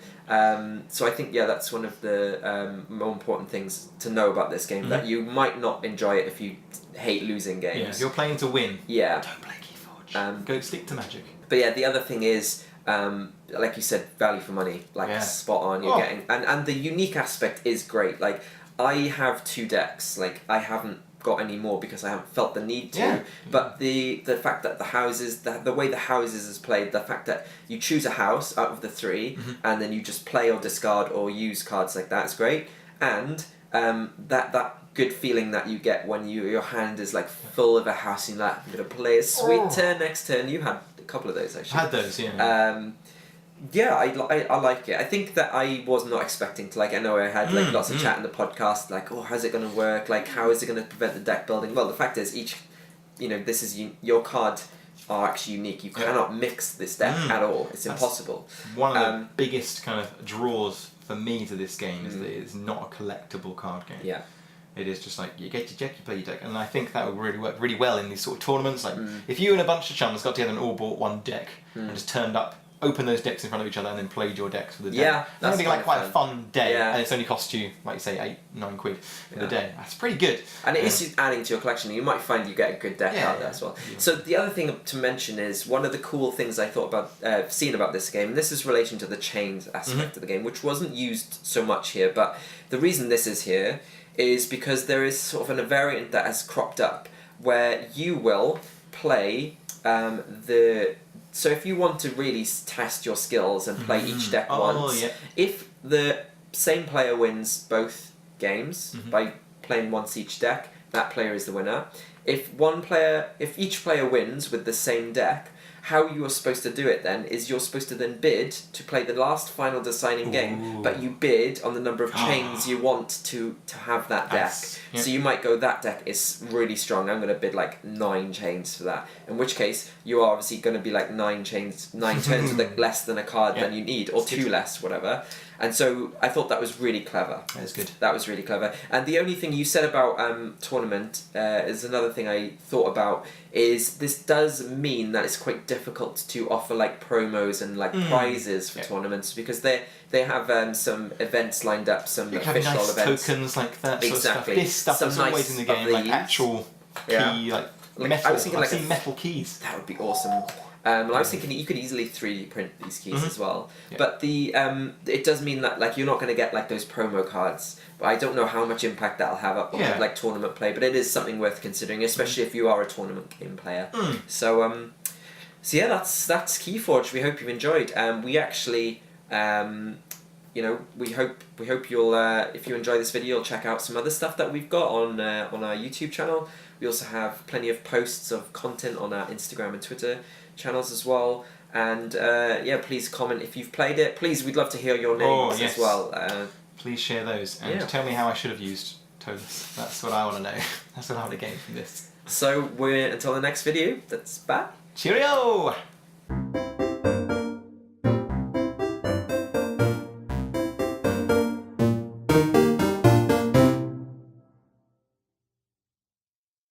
So I think that's one of the more important things to know about this game, that you might not enjoy it if you hate losing games. Yeah, if you're playing to win. Yeah. Don't play Keyforge. Go stick to Magic. But the other thing is, like you said, value for money. Spot on. You're getting and the unique aspect is great. Like I have 2 decks. Like I haven't got any more because I haven't felt the need to. But the fact that the houses, the way the houses is played, the fact that you choose a house out of the 3 and then you just play or discard or use cards like that is great. And that good feeling that you get when your hand is like full of a house and you're like, I'm gonna play a sweet turn next turn. You had a couple of those actually. I had those, I like it. I think that I was not expecting to, I know I had lots of chat in the podcast, how's it going to work, how is it going to prevent the deck building. Well, the fact is this is your cards are actually unique. You cannot mix this deck at all. It's impossible. One of the biggest kind of draws for me to this game is that it's not a collectible card game. Yeah. It is just you get your deck, you play your deck, and I think that would really work really well in these sort of tournaments. If you and a bunch of chums got together and all bought one deck and just turned up, open those decks in front of each other, and then played your decks for the day. Yeah, that's going to be quite a fun day, and it's only cost you, like you say, £8-9 for the day. That's pretty good. And it is adding to your collection. You might find you get a good deck out there as well. Yeah. So the other thing to mention is one of the cool things I thought about, seen about this game, and this is relation to the chains aspect of the game, which wasn't used so much here, but the reason this is here is because there is sort of a variant that has cropped up where you will play so if you want to really test your skills and play each deck once, if the same player wins both games by playing once each deck, that player is the winner. If each player wins with the same deck, how you are supposed to do it then is you're supposed to then bid to play the last final deciding game, but you bid on the number of chains you want to have that deck. So you might go, that deck is really strong, I'm going to bid 9 chains for that. In which case, you are obviously going to be 9 chains, 9 turns with less than a card than you need, or 2 less, whatever. And so I thought that was really clever. That was good. That was really clever. And the only thing you said about tournament is another thing I thought about, is this does mean that it's quite difficult to offer promos and prizes for tournaments, because they have some events lined up, some official nice events. Tokens like that. Exactly. Sort of stuff. This stuff is always in the game, actual key, metal. I've seen metal keys. That would be awesome. I was thinking you could easily 3D print these keys as well. Yeah. But it does mean that you're not going to get those promo cards. But I don't know how much impact that'll have on tournament play. But it is something worth considering, especially if you are a tournament game player. So that's Keyforge. We hope you've enjoyed. We actually we hope you'll if you enjoy this video, you'll check out some other stuff that we've got on our YouTube channel. We also have plenty of posts of content on our Instagram and Twitter channels as well, and please comment if you've played it. Please, we'd love to hear your names as well. Please share those and tell me how I should have used Tolus. That's what I want to know. That's what I want to gain from this. So until the next video, that's bye. Cheerio!